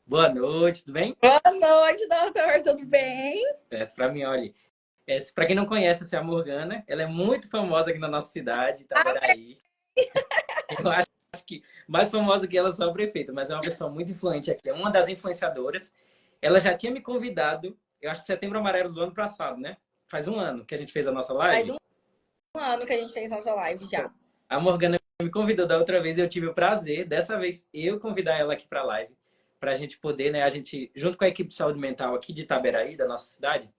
Boa noite, tudo bem? Boa noite, doutor, tudo bem? Para mim, olha, para quem não conhece, essa é a Morgana. Ela é muito famosa aqui na nossa cidade, Itaberaí. Eu acho que mais famosa que ela só a prefeita, mas é uma pessoa muito influente aqui. É uma das influenciadoras. Ela já tinha me convidado, eu acho que setembro amarelo do ano passado, né? Faz um ano que a gente fez a nossa Faz live. um ano que a gente fez nossa live já. A Morgana me convidou da outra vez e eu tive o prazer, dessa vez, eu convidar ela aqui para a live, para a gente poder, né? A gente, junto com a equipe de saúde mental aqui de Itaberaí, da nossa cidade,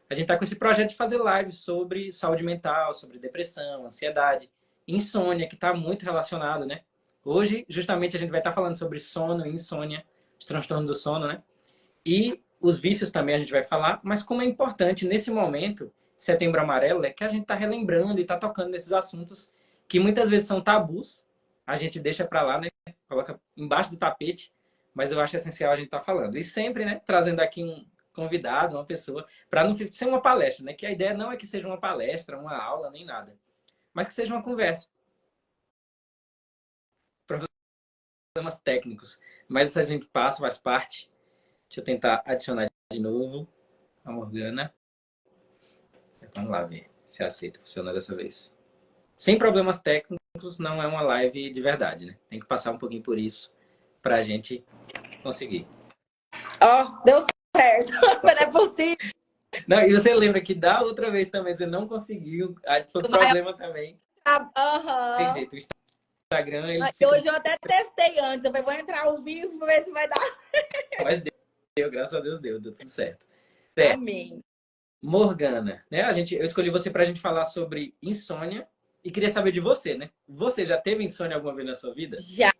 a gente está com esse projeto de fazer lives sobre saúde mental, sobre depressão, ansiedade, insônia, que está muito relacionado, né? Hoje, justamente, a gente vai estar falando sobre sono e insônia, os transtornos do sono, né? E os vícios também a gente vai falar, mas como é importante nesse momento, Setembro Amarelo, é que a gente está relembrando e está tocando nesses assuntos que muitas vezes são tabus, a gente deixa para lá, né? Coloca embaixo do tapete, mas eu acho essencial a gente estar falando. E sempre, né, trazendo aqui um convidado, uma pessoa, para não ser uma palestra, né? Que a ideia não é que seja uma palestra, uma aula, nem nada, mas que seja uma conversa, problemas técnicos. Mas isso a gente passa, faz parte. Deixa eu tentar adicionar de novo a Morgana. Vamos lá ver se aceita, funciona dessa vez. Sem problemas técnicos, não é uma live de verdade, né? Tem que passar um pouquinho por isso para a gente conseguir. Ó, deu certo, mas não é possível. Não, e você lembra que da outra vez também você não conseguiu, aí foi Vai, problema também. Tem aham. jeito, o Instagram ele E fica. hoje eu até testei antes, eu falei, vou entrar ao vivo pra ver se vai dar. Mas deu, graças a Deus deu tudo certo. Certo. Amém. Morgana, né? Eu escolhi você para a gente falar sobre insônia e queria saber de você, né? Você já teve insônia alguma vez na sua vida? Já.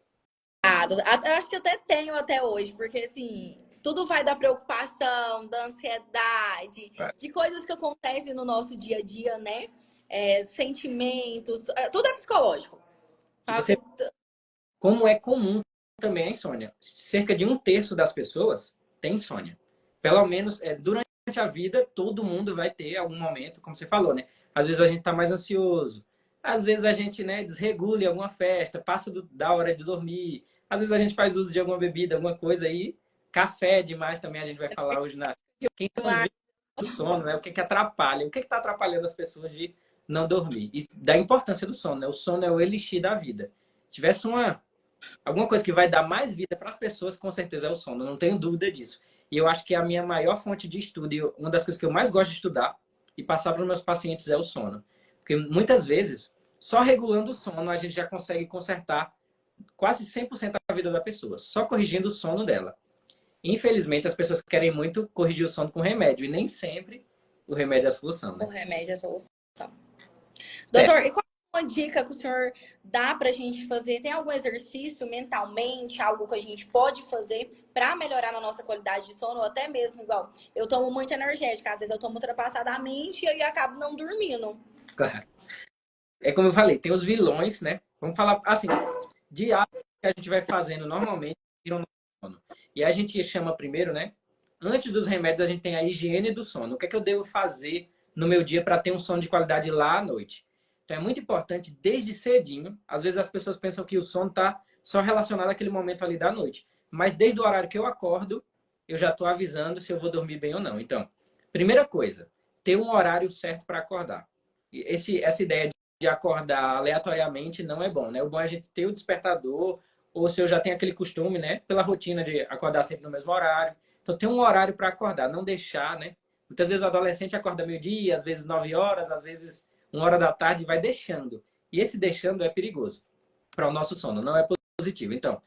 Eu acho que eu até tenho até hoje, porque assim, tudo vai da preocupação, da ansiedade, de coisas que acontecem no nosso dia a dia, né? Sentimentos, tudo é psicológico. E você, Sabe? como é comum também a insônia. Cerca de um terço das pessoas tem insônia. Pelo menos durante a vida, todo mundo vai ter algum momento, como você falou, né? Às vezes a gente está mais ansioso, às vezes a gente, né, desregula em alguma festa, passa da hora de dormir, às vezes a gente faz uso de alguma bebida, alguma coisa aí. Café demais também a gente vai falar hoje na. Quem são os vícios do sono, né? O que atrapalha? O que está atrapalhando as pessoas de não dormir? E da importância do sono, né? O sono é o elixir da vida. Tivesse alguma coisa que vai dar mais vida para as pessoas, com certeza é o sono, não tenho dúvida disso. E eu acho que é a minha maior fonte de estudo, e uma das coisas que eu mais gosto de estudar e passar para os meus pacientes é o sono. Porque muitas vezes, só regulando o sono, a gente já consegue consertar quase 100% da vida da pessoa, só corrigindo o sono dela. Infelizmente, as pessoas querem muito corrigir o sono com remédio, e nem sempre o remédio é a solução, O né? remédio é a solução. Certo. Doutor, e qual é uma dica que o senhor dá para a gente fazer? Tem algum exercício mentalmente, algo que a gente pode fazer para melhorar a nossa qualidade de sono? Ou até mesmo, igual, eu tomo muito energética, às vezes eu tomo ultrapassadamente e aí acabo não dormindo. Claro. É como eu falei, tem os vilões, né? Vamos falar assim, de hábitos que a gente vai fazendo normalmente tiram o nosso sono. E a gente chama primeiro, né? Antes dos remédios, a gente tem a higiene do sono. O que é que eu devo fazer no meu dia para ter um sono de qualidade lá à noite? Então é muito importante desde cedinho. Às vezes as pessoas pensam que o sono está só relacionado àquele momento ali da noite. Mas desde o horário que eu acordo, eu já estou avisando se eu vou dormir bem ou não. Então, primeira coisa, ter um horário certo para acordar. Essa ideia de acordar aleatoriamente não é bom, né? O bom é a gente ter o despertador, ou se eu já tenho aquele costume, né? Pela rotina de acordar sempre no mesmo horário. Então, ter um horário para acordar, não deixar, né? Muitas vezes o adolescente acorda meio-dia, às vezes 9 horas, às vezes 1 hora da tarde, vai deixando. E esse deixando é perigoso para o nosso sono, não é positivo. Então,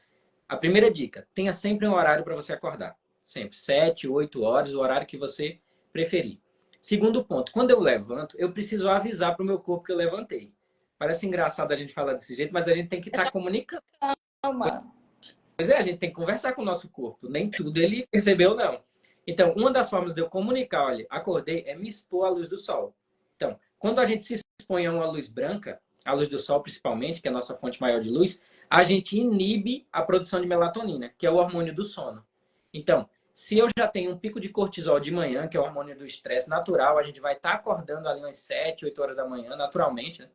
a primeira dica, tenha sempre um horário para você acordar. Sempre, 7, 8 horas, o horário que você preferir. Segundo ponto, quando eu levanto, eu preciso avisar para o meu corpo que eu levantei. Parece engraçado a gente falar desse jeito, mas a gente tem que estar comunicando. Calma. Mas a gente tem que conversar com o nosso corpo. Nem tudo ele percebeu, não. Então, uma das formas de eu comunicar, olha, acordei, é me expor à luz do sol. Então, quando a gente se expõe a uma luz branca, a luz do sol principalmente, que é a nossa fonte maior de luz, a gente inibe a produção de melatonina, que é o hormônio do sono. Então, se eu já tenho um pico de cortisol de manhã, que é o hormônio do estresse natural, a gente vai estar acordando ali umas 7, 8 horas da manhã, naturalmente, né?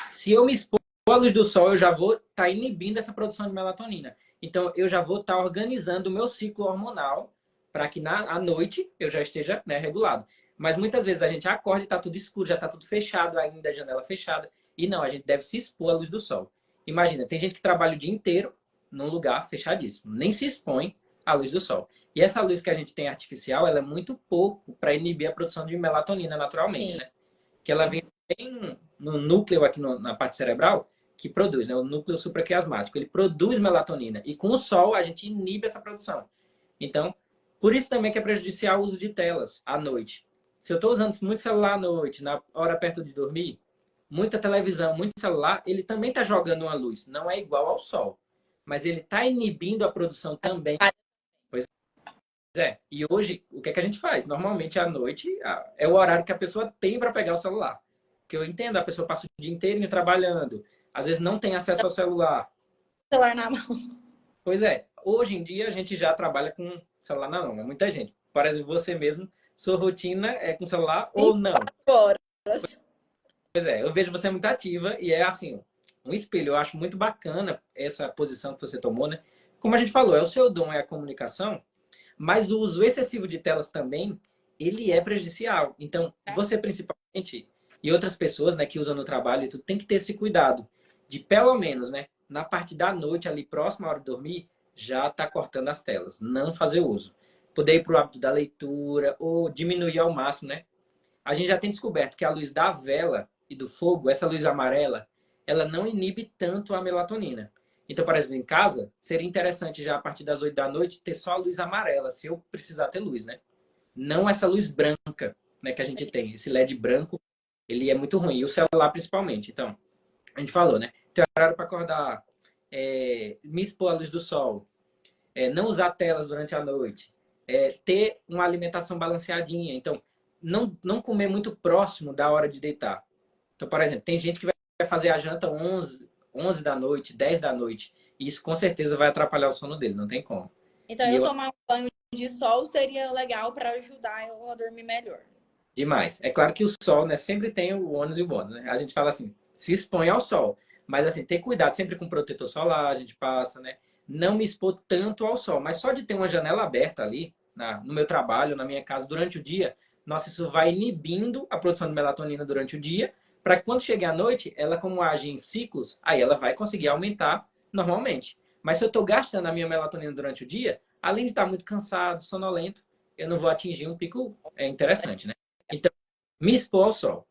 Se eu me expor à luz do sol, eu já vou estar inibindo essa produção de melatonina. Então, eu já vou estar organizando o meu ciclo hormonal para que à noite eu já esteja, né, regulado. Mas muitas vezes a gente acorda e está tudo escuro, já está tudo fechado, ainda a janela fechada. E não, a gente deve se expor à luz do sol. Imagina, tem gente que trabalha o dia inteiro num lugar fechadíssimo, nem se expõe à luz do sol. E essa luz que a gente tem artificial, ela é muito pouco para inibir a produção de melatonina naturalmente, Sim. né? Que ela vem bem no núcleo aqui na parte cerebral que produz, né? O núcleo supraquiasmático. Ele produz melatonina. E com o sol a gente inibe essa produção. Então, por isso também que é prejudicial o uso de telas à noite. Se eu estou usando muito celular à noite, na hora perto de dormir, muita televisão, muito celular, ele também está jogando uma luz. Não é igual ao sol. Mas ele está inibindo a produção também. Pois é. E hoje, o que é que a gente faz? Normalmente, à noite, é o horário que a pessoa tem para pegar o celular. Que eu entendo, a pessoa passa o dia inteiro trabalhando. Às vezes não tem acesso ao celular. Celular na mão. Pois é. Hoje em dia, a gente já trabalha com celular na mão. É muita gente. Por exemplo, você mesmo, sua rotina é com celular ou não? Horas. Pois é, eu vejo você muito ativa e é assim, um espelho. Eu acho muito bacana essa posição que você tomou, né? Como a gente falou, é o seu dom, é a comunicação, mas o uso excessivo de telas também, ele é prejudicial. Então, você principalmente e outras pessoas, né, que usam no trabalho, tu tem que ter esse cuidado de pelo menos, né, na parte da noite ali próxima à hora de dormir, já tá cortando as telas, não fazer uso. Poder ir pro hábito da leitura ou diminuir ao máximo, né? A gente já tem descoberto que a luz da vela e do fogo, essa luz amarela, ela não inibe tanto a melatonina. Então, por exemplo, em casa, seria interessante já a partir das 8 da noite ter só a luz amarela, se eu precisar ter luz, né? Não essa luz branca, né, que a gente tem. Esse LED branco, ele é muito ruim. E o celular, principalmente. Então, a gente falou, né? Ter horário para acordar, me expor à luz do sol, não usar telas durante a noite, ter uma alimentação balanceadinha. Então, não comer muito próximo da hora de deitar. Então, por exemplo, tem gente que vai fazer a janta 11 da noite, 10 da noite. E isso com certeza vai atrapalhar o sono dele, não tem como. Então, E eu eu tomar um banho de sol seria legal para ajudar eu a dormir melhor. demais. É claro que o sol, né, sempre tem o ônus e o bônus, né? A gente fala assim, se expõe ao sol. Mas assim, ter cuidado sempre com protetor solar, a gente passa, né? Não me expor tanto ao sol, mas só de ter uma janela aberta ali, no meu trabalho, na minha casa, durante o dia, nossa, isso vai inibindo a produção de melatonina durante o dia, para que quando chegar à noite, ela como age em ciclos, aí ela vai conseguir aumentar normalmente. Mas se eu estou gastando a minha melatonina durante o dia, além de estar muito cansado, sonolento, eu não vou atingir um pico interessante, né? Então, me expor ao sol.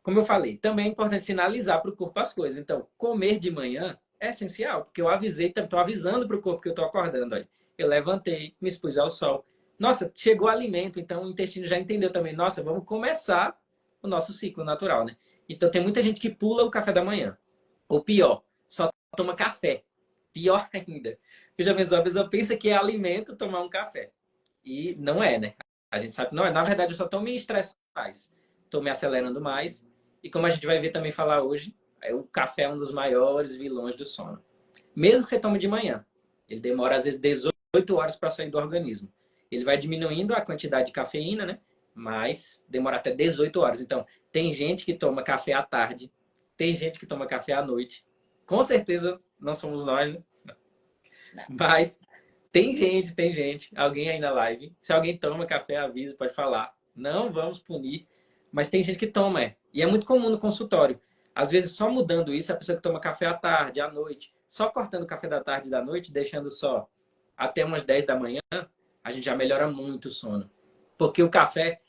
Como eu falei, também é importante sinalizar para o corpo as coisas. Então, comer de manhã é essencial, porque eu avisei, estou avisando para o corpo que eu estou acordando. Olha. Eu levantei, me expus ao sol. Nossa, chegou alimento, então o intestino já entendeu também. Nossa, vamos começar o nosso ciclo natural, né? Então, tem muita gente que pula o café da manhã. Ou pior, só toma café. Pior ainda. Eu já pensou, a pessoa pensa que é alimento tomar um café. E não é, né? A gente sabe que não é. Na verdade, eu só estou me estressando mais. Estou me acelerando mais. E como a gente vai ver também falar hoje, o café é um dos maiores vilões do sono. Mesmo que você tome de manhã. Ele demora, às vezes, 18 horas para sair do organismo. Ele vai diminuindo a quantidade de cafeína, né? Mas demora até 18 horas. Então, tem gente que toma café à tarde. Tem gente que toma café à noite. Com certeza, não somos nós, né? Não. Mas tem gente, alguém aí na live, se alguém toma café, avisa, pode falar. Não vamos punir, mas tem gente que toma, E é muito comum no consultório. Às vezes, só mudando isso, a pessoa que toma café à tarde, à noite, só cortando o café da tarde e da noite, deixando só até umas 10 da manhã, a gente já melhora muito o sono. Porque o café,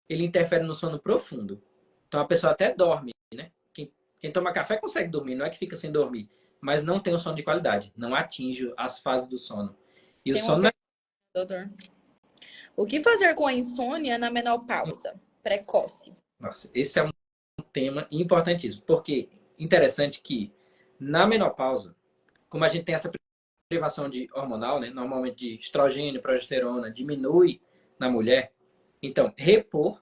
ele interfere no sono profundo. Então, a pessoa até dorme, né? Quem toma café consegue dormir, não é que fica sem dormir. Mas não tem um sono de qualidade. Não atinge as fases do sono. E o Tem uma sono pergunta, doutor. O que fazer com a insônia na menopausa precoce? Nossa, esse é um tema importantíssimo, porque interessante que na menopausa, como a gente tem essa privação de hormonal, né, normalmente de estrogênio, progesterona, diminui na mulher, então repor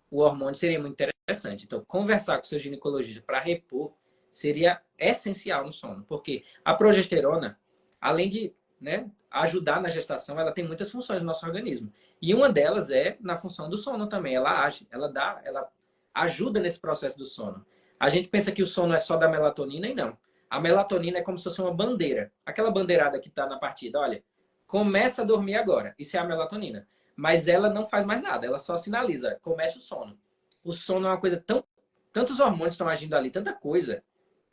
o hormônio seria muito interessante. Então, conversar com seu ginecologista para repor seria essencial no sono, porque a progesterona, além de, né, ajudar na gestação, ela tem muitas funções no nosso organismo. E uma delas é na função do sono também. Ela age, ela ajuda nesse processo do sono. A gente pensa que o sono é só da melatonina e não. A melatonina é como se fosse uma bandeira. Aquela bandeirada que está na partida, olha, começa a dormir agora. Isso é a melatonina. Mas ela não faz mais nada, ela só sinaliza, começa o sono. O sono é uma coisa tão... Tantos hormônios estão agindo ali, tanta coisa.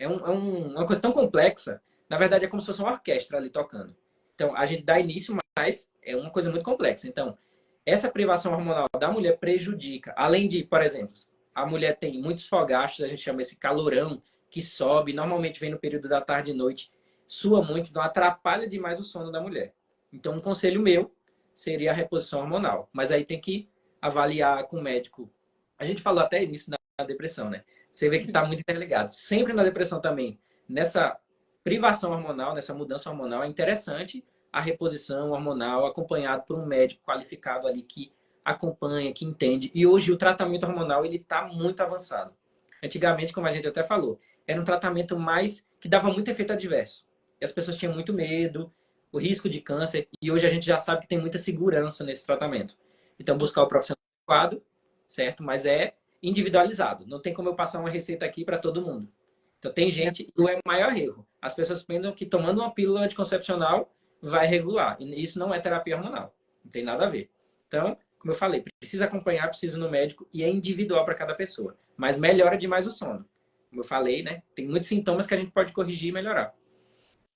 Uma coisa tão complexa. Na verdade, é como se fosse uma orquestra ali tocando. Então, a gente dá início, mas é uma coisa muito complexa. Então, essa privação hormonal da mulher prejudica. Além de, por exemplo, a mulher tem muitos fogachos, a gente chama esse calorão, que sobe, normalmente vem no período da tarde e noite, sua muito, então atrapalha demais o sono da mulher. Então, um conselho meu seria a reposição hormonal. Mas aí tem que avaliar com o médico. A gente falou até isso na depressão, né? Você vê que está muito interligado. Sempre na depressão também, nessa privação hormonal, nessa mudança hormonal, é interessante a reposição hormonal acompanhado por um médico qualificado ali que acompanha, que entende. E hoje o tratamento hormonal ele está muito avançado. Antigamente, como a gente até falou, era um tratamento mais que dava muito efeito adverso. E as pessoas tinham muito medo, o risco de câncer. E hoje a gente já sabe que tem muita segurança nesse tratamento. Então, buscar o profissional adequado, certo? Mas é individualizado. Não tem como eu passar uma receita aqui para todo mundo. Então, tem gente, e é o maior erro. As pessoas pensam que tomando uma pílula anticoncepcional vai regular. E isso não é terapia hormonal. Não tem nada a ver. Então, como eu falei, precisa acompanhar, precisa ir no médico e é individual para cada pessoa. Mas melhora demais o sono. Como eu falei, né? Tem muitos sintomas que a gente pode corrigir e melhorar.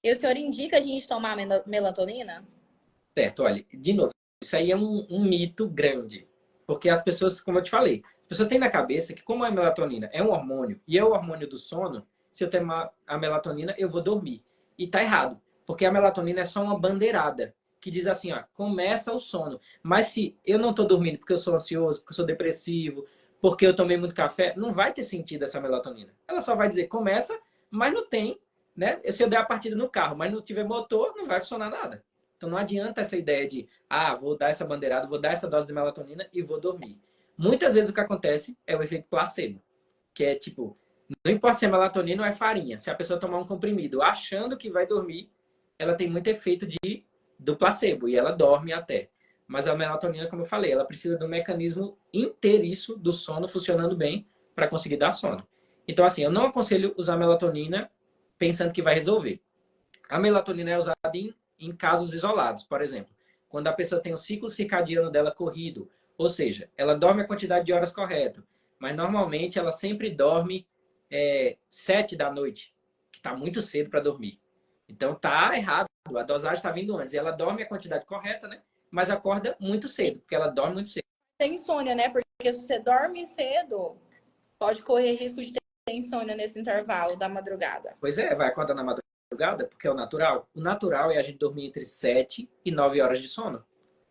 E o senhor indica a gente tomar melatonina? Certo, olha, de novo, isso aí é um mito grande. Porque as pessoas, como eu te falei, as pessoas têm na cabeça que como a melatonina é um hormônio e é o hormônio do sono, se eu tomar a melatonina, eu vou dormir. E tá errado. Porque a melatonina é só uma bandeirada que diz assim, ó, começa o sono. Mas se eu não tô dormindo porque eu sou ansioso, porque eu sou depressivo, porque eu tomei muito café, não vai ter sentido essa melatonina. Ela só vai dizer começa, mas não tem, né? Se eu der a partida no carro, mas não tiver motor, não vai funcionar nada. Então não adianta essa ideia de, vou dar essa bandeirada, vou dar essa dose de melatonina e vou dormir. Muitas vezes o que acontece é o efeito placebo, que é tipo, não importa se é melatonina ou é farinha, se a pessoa tomar um comprimido achando que vai dormir, ela tem muito efeito do placebo e ela dorme até. Mas a melatonina, como eu falei, ela precisa do mecanismo inteiriço do sono funcionando bem para conseguir dar sono. Então, assim, eu não aconselho usar melatonina pensando que vai resolver. A melatonina é usada em casos isolados, por exemplo, quando a pessoa tem o ciclo circadiano dela corrido, ou seja, ela dorme a quantidade de horas correta, mas normalmente ela sempre dorme 7 da noite, que está muito cedo para dormir. Então tá errado, a dosagem está vindo antes. E ela dorme a quantidade correta, né? Mas acorda muito cedo, porque ela dorme muito cedo. Tem insônia, né? Porque se você dorme cedo, pode correr risco de ter insônia nesse intervalo da madrugada. Pois é, vai acordar na madrugada, porque é o natural. O natural é a gente dormir entre 7 e 9 horas de sono.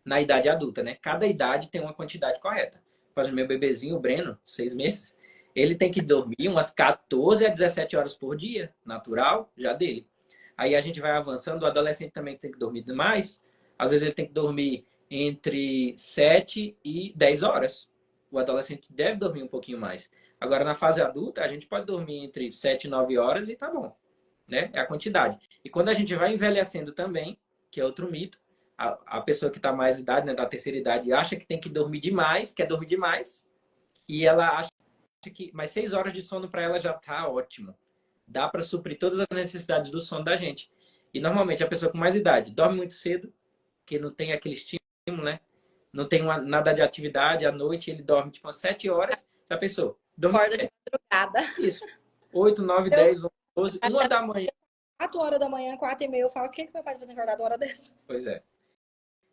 Na idade adulta, né? Cada idade tem uma quantidade correta. Por exemplo, meu bebezinho, o Breno, 6 meses, ele tem que dormir umas 14 a 17 horas por dia, natural, já dele. Aí a gente vai avançando, o adolescente também tem que dormir mais. Às vezes ele tem que dormir entre 7 e 10 horas. O adolescente deve dormir um pouquinho mais. Agora, na fase adulta, a gente pode dormir entre 7 e 9 horas e tá bom. Né? É a quantidade. E quando a gente vai envelhecendo também, que é outro mito, a pessoa que está mais idade, né, da terceira idade, acha que tem que dormir demais, quer dormir demais, e ela acha que mais 6 horas de sono para ela já tá ótimo. Dá para suprir todas as necessidades do sono da gente. E normalmente a pessoa com mais idade dorme muito cedo, que não tem aquele estímulo, né? Não tem nada de atividade, à noite ele dorme tipo umas 7 horas. Já pensou? Dorme Acorda de madrugada. isso. 8, 9, 10, 11, 12, 1 da manhã. 4 horas da manhã, 4 e meia, eu falo, o que meu pai vai fazer acordado uma hora dessa? Pois é.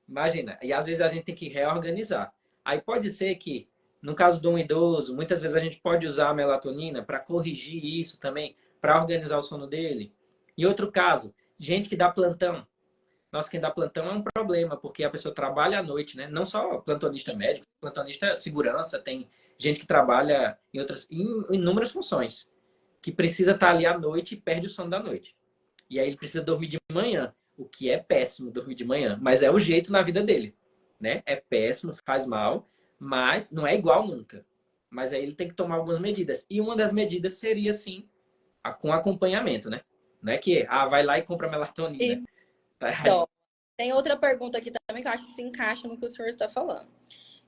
Imagina. E às vezes a gente tem que reorganizar. Aí pode ser que, no caso de um idoso, muitas vezes a gente pode usar a melatonina para corrigir isso também, para organizar o sono dele. Em outro caso, gente que dá plantão. Nossa, quem dá plantão é um problema, porque a pessoa trabalha à noite, né? Não só plantonista médico, plantonista segurança, tem gente que trabalha em inúmeras funções, que precisa estar ali à noite e perde o sono da noite. E aí ele precisa dormir de manhã, o que é péssimo dormir de manhã, mas é o jeito na vida dele, né? É péssimo, faz mal, mas não é igual nunca. Mas aí ele tem que tomar algumas medidas. E uma das medidas seria, sim, com acompanhamento, né? Não é que, vai lá e compra melatonina. Tá errado. Então, tem outra pergunta aqui também que eu acho que se encaixa no que o senhor está falando.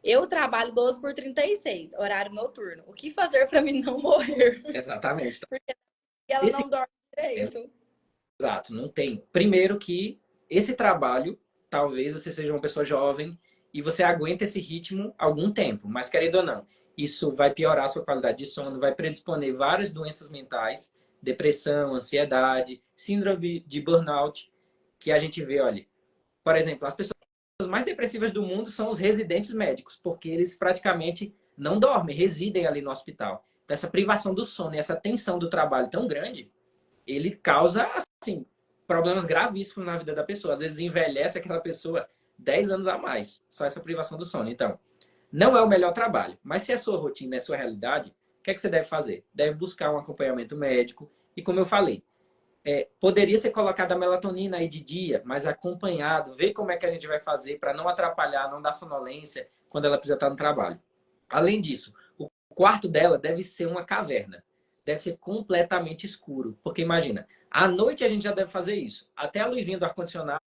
Eu trabalho 12 por 36, horário noturno. O que fazer para mim não morrer? Exatamente. Porque ela não dorme direito. Exato, não tem. Primeiro que esse trabalho, talvez você seja uma pessoa jovem e você aguenta esse ritmo algum tempo, mas querendo ou não, isso vai piorar a sua qualidade de sono, vai predisponer várias doenças mentais, depressão, ansiedade, síndrome de burnout, que a gente vê, olha, por exemplo, as pessoas mais depressivas do mundo são os residentes médicos, porque eles praticamente não dormem, residem ali no hospital. Então, essa privação do sono e essa tensão do trabalho tão grande, ele causa, assim, problemas gravíssimos na vida da pessoa. Às vezes envelhece aquela pessoa 10 anos a mais, só essa privação do sono. Então, não é o melhor trabalho, mas se é sua rotina, é sua realidade, o que é que você deve fazer? Deve buscar um acompanhamento médico. E como eu falei, poderia ser colocada a melatonina aí de dia, mas acompanhado, ver como é que a gente vai fazer para não atrapalhar, não dar sonolência quando ela precisa estar no trabalho. Além disso, o quarto dela deve ser uma caverna. Deve ser completamente escuro. Porque imagina, à noite a gente já deve fazer isso. Até a luzinha do ar-condicionado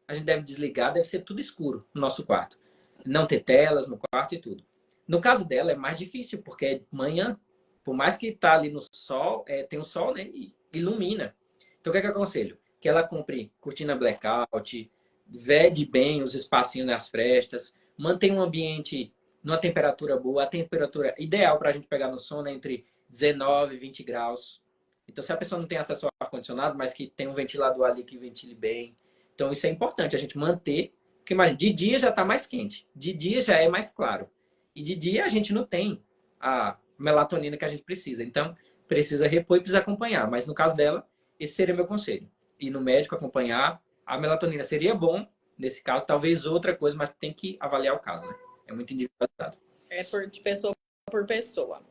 a gente deve desligar, deve ser tudo escuro no nosso quarto. Não ter telas no quarto e tudo. No caso dela é mais difícil, porque é manhã, por mais que tá ali no sol, tem o sol, né? E ilumina. Então, o que é que eu aconselho? Que ela compre cortina blackout, vede bem os espacinhos nas frestas, mantenha um ambiente numa temperatura boa. A temperatura ideal para a gente pegar no sono é entre 19 e 20 graus. Então, se a pessoa não tem acesso ao ar-condicionado, mas que tem um ventilador ali que ventile bem. Então, isso é importante, a gente manter. Porque, imagina, de dia já está mais quente. De dia já é mais claro. E de dia a gente não tem a melatonina que a gente precisa. Então, precisa repor e precisa acompanhar. Mas no caso dela, esse seria meu conselho. Ir no médico acompanhar. A melatonina seria bom, nesse caso, talvez outra coisa, mas tem que avaliar o caso, né? É muito individualizado. É de pessoa por pessoa.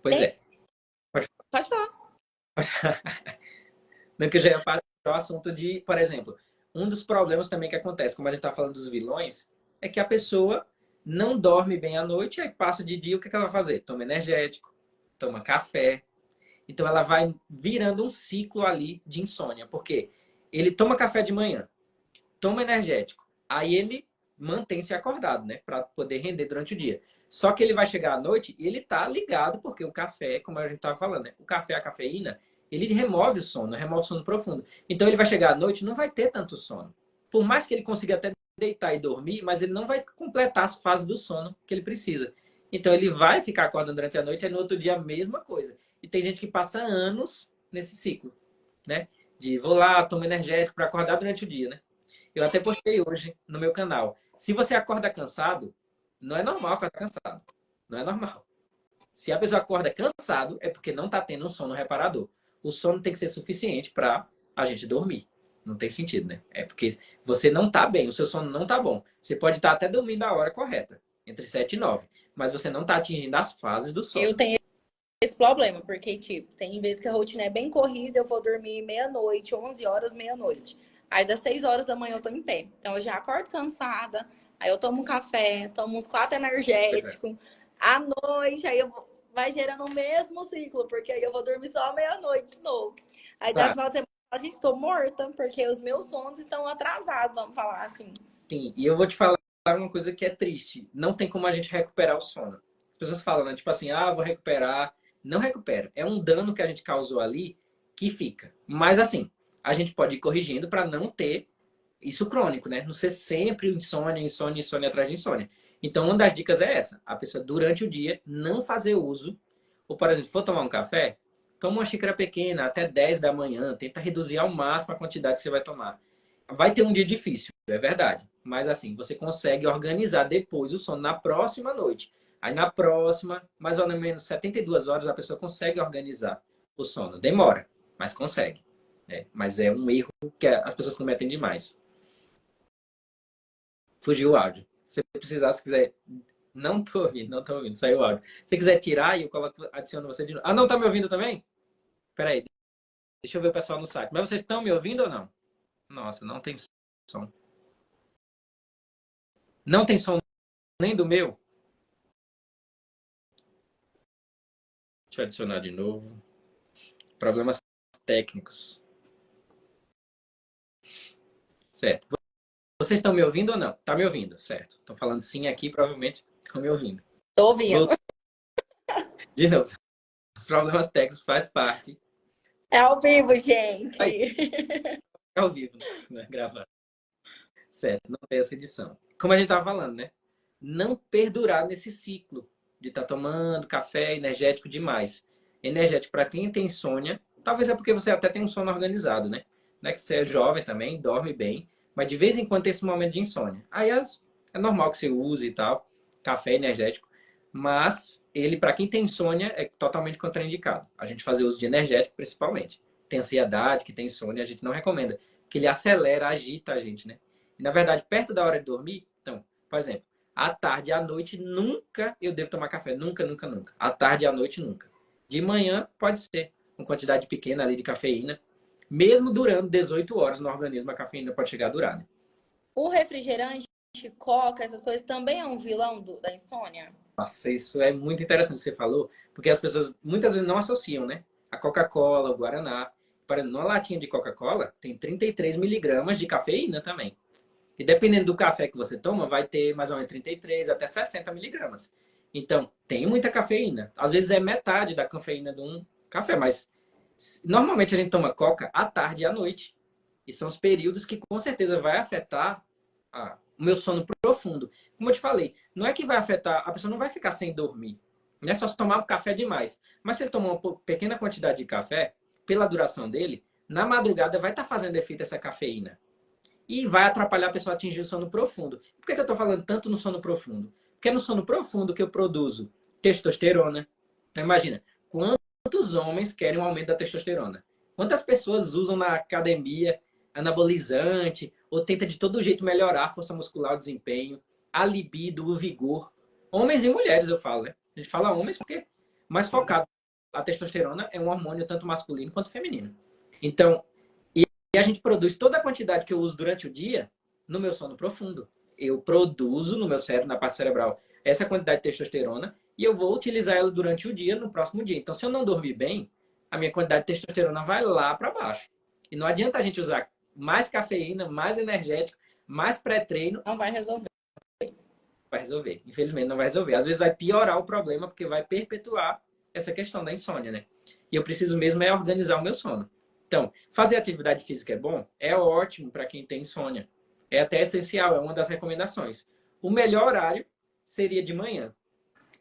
Pois é. Pode falar. Não, que eu já ia para o assunto de, por exemplo, um dos problemas também que acontece, como a gente está falando dos vilões, é que a pessoa não dorme bem à noite, aí passa de dia, o que ela vai fazer? Toma energético, toma café. Então ela vai virando um ciclo ali de insônia, porque ele toma café de manhã, toma energético, aí ele mantém-se acordado, né, para poder render durante o dia. Só que ele vai chegar à noite e ele tá ligado, porque o café, como a gente tava falando, né, o café, a cafeína, ele remove o sono profundo. Então ele vai chegar à noite e não vai ter tanto sono. Por mais que ele consiga até deitar e dormir, mas ele não vai completar as fases do sono que ele precisa. Então ele vai ficar acordando durante a noite e no outro dia a mesma coisa. E tem gente que passa anos nesse ciclo, né? De vou lá, tomo energético para acordar durante o dia, né? Eu até postei hoje no meu canal. Se você acorda cansado, não é normal acordar cansado. Não é normal. Se a pessoa acorda cansado, é porque não está tendo um sono reparador. O sono tem que ser suficiente para a gente dormir. Não tem sentido, né? É porque você não está bem, o seu sono não está bom. Você pode estar até dormindo a hora correta, entre 7 e 9, mas você não está atingindo as fases do sono. Eu tenho esse problema, porque, tipo, tem vezes que a rotina é bem corrida, eu vou dormir meia-noite, 11 horas, meia-noite. Aí das 6 horas da manhã eu tô em pé. Então eu já acordo cansada, aí eu tomo um café, tomo uns 4 energéticos. À noite, aí vai gerando o mesmo ciclo, porque aí eu vou dormir só meia-noite de novo. Aí das final de semana a gente tô morta, porque os meus sonos estão atrasados, vamos falar assim. Sim, e eu vou te falar uma coisa que é triste. Não tem como a gente recuperar o sono. As pessoas falam, né? Tipo assim, vou recuperar. Não recupera. É um dano que a gente causou ali que fica. Mas assim, a gente pode ir corrigindo para não ter isso crônico, né? Não ser sempre insônia, insônia, insônia atrás de insônia. Então, uma das dicas é essa. A pessoa, durante o dia, não fazer uso. Ou, por exemplo, for tomar um café, toma uma xícara pequena, até 10 da manhã. Tenta reduzir ao máximo a quantidade que você vai tomar. Vai ter um dia difícil, é verdade. Mas assim, você consegue organizar depois o sono na próxima noite. Aí na próxima, mais ou menos 72 horas, a pessoa consegue organizar o sono. Demora, mas consegue. Mas é um erro que as pessoas cometem demais. Fugiu o áudio. Se precisar, se quiser. Não tô ouvindo, não tô ouvindo. Saiu o áudio. Se você quiser tirar, eu coloco, adiciono você de novo. Não tá me ouvindo também? Peraí. Deixa eu ver o pessoal no site. Mas vocês estão me ouvindo ou não? Nossa, não tem som. Não tem som nem do meu? Deixa eu adicionar de novo. Problemas técnicos. Certo. Vocês estão me ouvindo ou não? Tá me ouvindo, certo. Estão falando sim aqui, provavelmente estão me ouvindo. Tô ouvindo. De novo. Os problemas técnicos faz parte. É ao vivo, gente. Aí, é ao vivo, né? Gravado. Certo, não tem essa edição. Como a gente tava falando, né? Não perdurar nesse ciclo de estar tomando café energético demais. Energético para quem tem insônia, talvez é porque você até tem um sono organizado, né? Não é que você é jovem também, dorme bem, mas de vez em quando tem esse momento de insônia. Aí é normal que você use e tal, café energético, mas ele, para quem tem insônia, é totalmente contraindicado. A gente fazer uso de energético, principalmente. Tem ansiedade, que tem insônia, a gente não recomenda, porque ele acelera, agita a gente, né? E, na verdade, perto da hora de dormir, então, por exemplo, à tarde e à noite, nunca eu devo tomar café. Nunca, nunca, nunca. À tarde e à noite, nunca. De manhã, pode ser. Uma quantidade pequena ali de cafeína. Mesmo durando 18 horas no organismo, a cafeína pode chegar a durar, né? O refrigerante, coca, essas coisas também é um vilão da insônia? Nossa, isso é muito interessante que você falou, porque as pessoas muitas vezes não associam, né? A Coca-Cola, o Guaraná. Para numa latinha de Coca-Cola, tem 33 miligramas de cafeína também. E dependendo do café que você toma, vai ter mais ou menos 33 até 60 miligramas. Então, tem muita cafeína. Às vezes é metade da cafeína de um café, mas normalmente a gente toma coca à tarde e à noite. E são os períodos que com certeza vai afetar o meu sono profundo. Como eu te falei, não é que vai afetar, a pessoa não vai ficar sem dormir. Não é só se tomar um café demais. Mas se ele tomar uma pequena quantidade de café, pela duração dele, na madrugada vai estar fazendo efeito essa cafeína e vai atrapalhar a pessoa a atingir o sono profundo. Por que eu estou falando tanto no sono profundo? Porque é no sono profundo que eu produzo testosterona. Então imagina, quantos homens querem um aumento da testosterona? Quantas pessoas usam na academia anabolizante ou tenta de todo jeito melhorar a força muscular, o desempenho, a libido, o vigor? Homens e mulheres, eu falo, né? A gente fala homens porque mais focado. A testosterona é um hormônio tanto masculino quanto feminino. Então, e a gente produz toda a quantidade que eu uso durante o dia no meu sono profundo. Eu produzo no meu cérebro, na parte cerebral, essa quantidade de testosterona e eu vou utilizar ela durante o dia, no próximo dia. Então, se eu não dormir bem, a minha quantidade de testosterona vai lá para baixo. E não adianta a gente usar mais cafeína, mais energético, mais pré-treino. Não vai resolver. Vai resolver. Infelizmente, não vai resolver. Às vezes vai piorar o problema, porque vai perpetuar essa questão da insônia, né? E eu preciso mesmo é organizar o meu sono. Então, fazer atividade física é bom? É ótimo para quem tem insônia. É até essencial, é uma das recomendações. O melhor horário seria de manhã.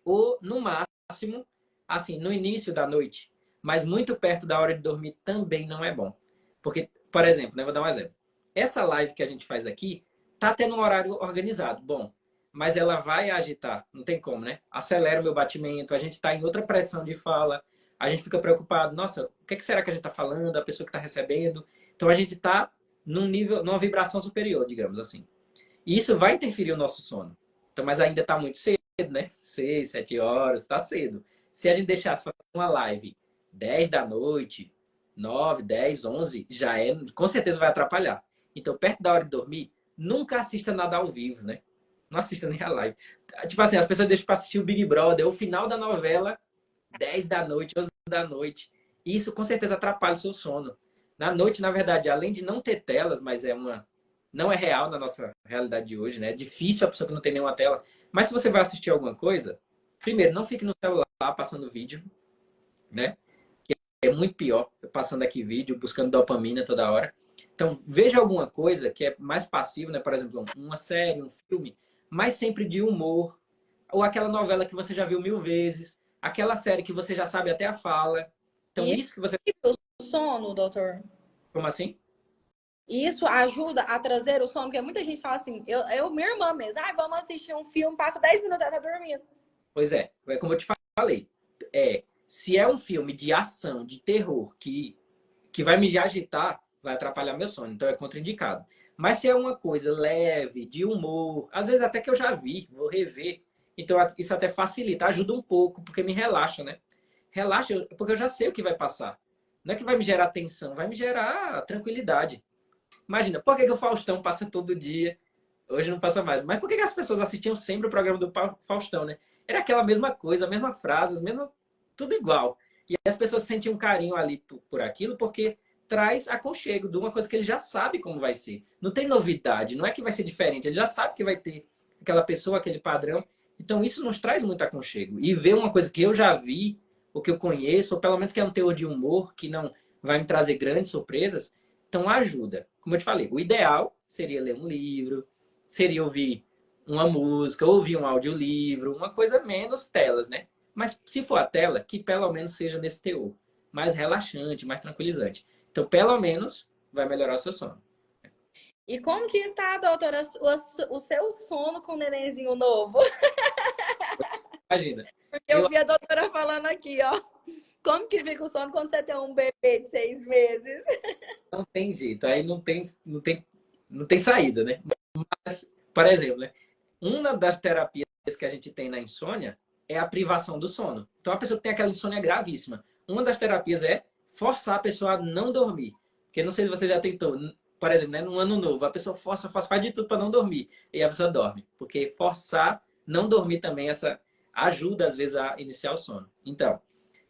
Ou, no máximo, assim, no início da noite. Mas muito perto da hora de dormir também não é bom. Porque, por exemplo, né, vou dar um exemplo. Essa live que a gente faz aqui tá tendo um horário organizado. Bom, mas ela vai agitar. Não tem como, né? Acelera o meu batimento, a gente está em outra pressão de fala. A gente fica preocupado, nossa, o que será que a gente está falando, a pessoa que está recebendo. Então a gente está num nível, numa vibração superior, digamos assim. E isso vai interferir no nosso sono. Então, mas ainda está muito cedo, né? 6, 7 horas, está cedo. Se a gente deixasse fazer uma live 10 da noite, 9, 10, 11, já é, com certeza vai atrapalhar. Então, perto da hora de dormir, nunca assista nada ao vivo, né? Não assista nem a live. Tipo assim, as pessoas deixam para assistir o Big Brother, o final da novela 10 da noite, 11 da noite. Isso com certeza atrapalha o seu sono. Na noite, na verdade, além de não ter telas, mas não é real na nossa realidade de hoje, né? É difícil a pessoa que não tem nenhuma tela. Mas se você vai assistir alguma coisa, primeiro, não fique no celular passando vídeo, né? Que é muito pior, passando aqui vídeo, buscando dopamina toda hora. Então, veja alguma coisa que é mais passivo, né? Por exemplo, uma série, um filme, mas sempre de humor. Ou aquela novela que você já viu 1000 vezes. Aquela série que você já sabe até a fala. Então, E isso que você... o sono, doutor? Como assim? Isso ajuda a trazer o sono, porque muita gente fala assim, minha irmã mesmo, vamos assistir um filme, passa 10 minutos, ela tá dormindo. Pois é como eu te falei. Se é um filme de ação, de terror, que vai me agitar, vai atrapalhar meu sono. Então, é contraindicado. Mas se é uma coisa leve, de humor, às vezes até que eu já vi, vou rever. Então, isso até facilita, ajuda um pouco, porque me relaxa, né? Relaxa, porque eu já sei o que vai passar. Não é que vai me gerar tensão, vai me gerar tranquilidade. Imagina, por que o Faustão passa todo dia? Hoje não passa mais. Mas por que as pessoas assistiam sempre o programa do Faustão, né? Era aquela mesma coisa, a mesma frase, tudo igual. E as pessoas sentem um carinho ali por aquilo, porque traz aconchego de uma coisa que ele já sabe como vai ser. Não tem novidade, não é que vai ser diferente. Ele já sabe que vai ter aquela pessoa, aquele padrão. Então isso nos traz muito aconchego. E ver uma coisa que eu já vi ou que eu conheço, ou pelo menos que é um teor de humor que não vai me trazer grandes surpresas, então ajuda. Como eu te falei, o ideal seria ler um livro, seria ouvir uma música, ouvir um audiolivro, uma coisa menos telas, né? Mas se for a tela, que pelo menos seja nesse teor, mais relaxante, mais tranquilizante. Então, pelo menos, vai melhorar o seu sono. E como que está, doutora, o seu sono com o nenenzinho novo? Imagina. Porque eu Eu vi a doutora falando aqui, ó. Como que fica o sono quando você tem um bebê de 6 meses? não tem jeito, aí não tem saída, né? Mas, por exemplo, né? Uma das terapias que a gente tem na insônia é a privação do sono. Então, a pessoa que tem aquela insônia gravíssima, uma das terapias é forçar a pessoa a não dormir. Porque não sei se você já tentou, por exemplo, né, no ano novo, a pessoa força, faz de tudo para não dormir. E a pessoa dorme. Porque forçar não dormir também essa ajuda, às vezes, a iniciar o sono. Então,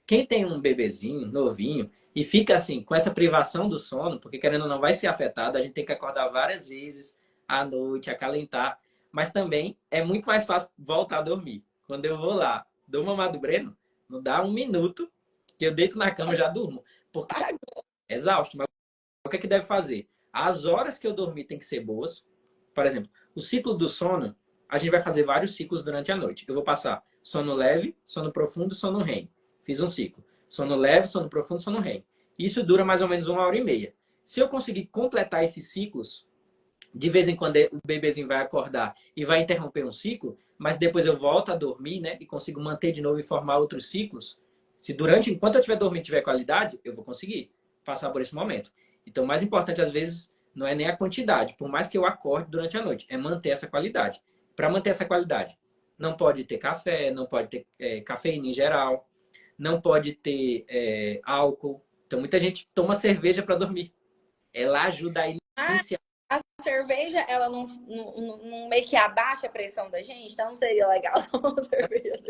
quem tem um bebezinho novinho e fica assim, com essa privação do sono, porque querendo ou não vai ser afetado, a gente tem que acordar várias vezes à noite, acalentar. Mas também é muito mais fácil voltar a dormir. Quando eu vou lá, dou uma mamar do Breno, não dá um minuto que eu deito na cama e já durmo. Porque é exausto. Mas o que é que deve fazer? As horas que eu dormir tem que ser boas. Por exemplo, o ciclo do sono, a gente vai fazer vários ciclos durante a noite. Eu vou passar sono leve, sono profundo, sono REM. Fiz um ciclo. Sono leve, sono profundo, sono REM. Isso dura mais ou menos 1 hora e meia. Se eu conseguir completar esses ciclos, de vez em quando o bebezinho vai acordar e vai interromper um ciclo, mas depois eu volto a dormir, né? E consigo manter de novo e formar outros ciclos. Se enquanto eu estiver dormindo, tiver qualidade, eu vou conseguir passar por esse momento. Então, o mais importante, às vezes, não é nem a quantidade, por mais que eu acorde durante a noite, é manter essa qualidade. Para manter essa qualidade, não pode ter café, não pode ter cafeína em geral, não pode ter álcool. Então, muita gente toma cerveja para dormir. Ela ajuda a Ah, iniciar. a cerveja, ela não meio que abaixa a pressão da gente? Então não seria legal tomar cerveja.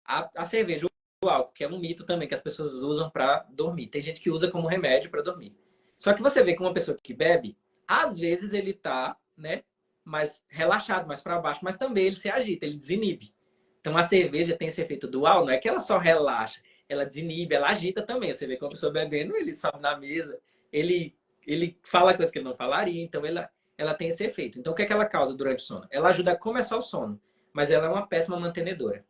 A cerveja, o álcool, que é um mito também que as pessoas usam para dormir. Tem gente que usa como remédio para dormir. Só que você vê que uma pessoa que bebe, às vezes ele tá, né, mais relaxado, mais para baixo, mas também ele se agita, ele desinibe. Então a cerveja tem esse efeito dual, não é que ela só relaxa, ela desinibe, ela agita também. Você vê que uma pessoa bebendo, ele sobe na mesa, ele ele fala coisas que ele não falaria, então ela tem esse efeito. Então o que é que ela causa durante o sono? Ela ajuda a começar o sono, mas ela é uma péssima mantenedora.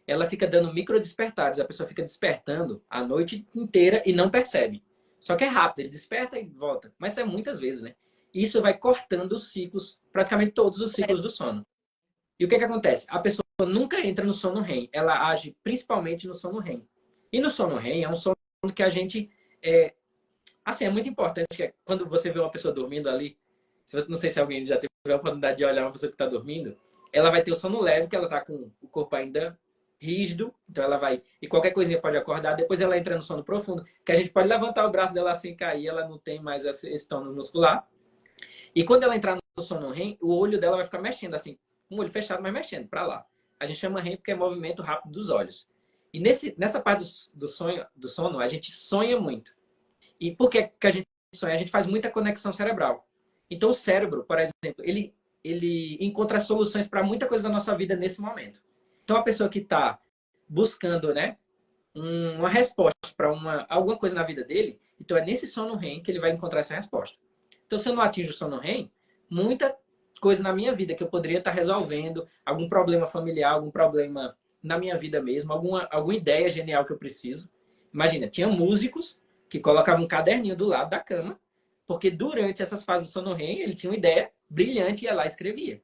Ela fica dando micro despertares, a pessoa fica despertando a noite inteira e não percebe. Só que é rápido, ele desperta e volta. Mas é muitas vezes, né? Isso vai cortando os ciclos, praticamente todos os ciclos do sono. E o que é que acontece? A pessoa nunca entra no sono REM, ela age principalmente no sono REM. E no sono REM é um sono que a gente. Assim, é muito importante que quando você vê uma pessoa dormindo ali, não sei se alguém já teve a oportunidade de olhar uma pessoa que está dormindo, ela vai ter o sono leve, que ela está com o corpo ainda rígido, então ela vai. E qualquer coisinha pode acordar, depois ela entra no sono profundo, que a gente pode levantar o braço dela assim cair, ela não tem mais esse tônus muscular. E quando ela entrar no sono REM, o olho dela vai ficar mexendo assim, com o olho fechado, mas mexendo para lá. A gente chama REM porque é movimento rápido dos olhos. E nessa parte do sono, a gente sonha muito. E por que a gente sonha? A gente faz muita conexão cerebral. Então, o cérebro, por exemplo, ele encontra soluções para muita coisa da nossa vida nesse momento. Então, a pessoa que está buscando, né, uma resposta para alguma coisa na vida dele, então é nesse sono REM que ele vai encontrar essa resposta. Então, se eu não atinjo o sono REM, muita coisa na minha vida que eu poderia estar resolvendo, algum problema familiar, algum problema na minha vida mesmo, alguma ideia genial que eu preciso. Imagina, tinha músicos que colocavam um caderninho do lado da cama, porque durante essas fases do sono REM, ele tinha uma ideia brilhante e ia lá e escrevia.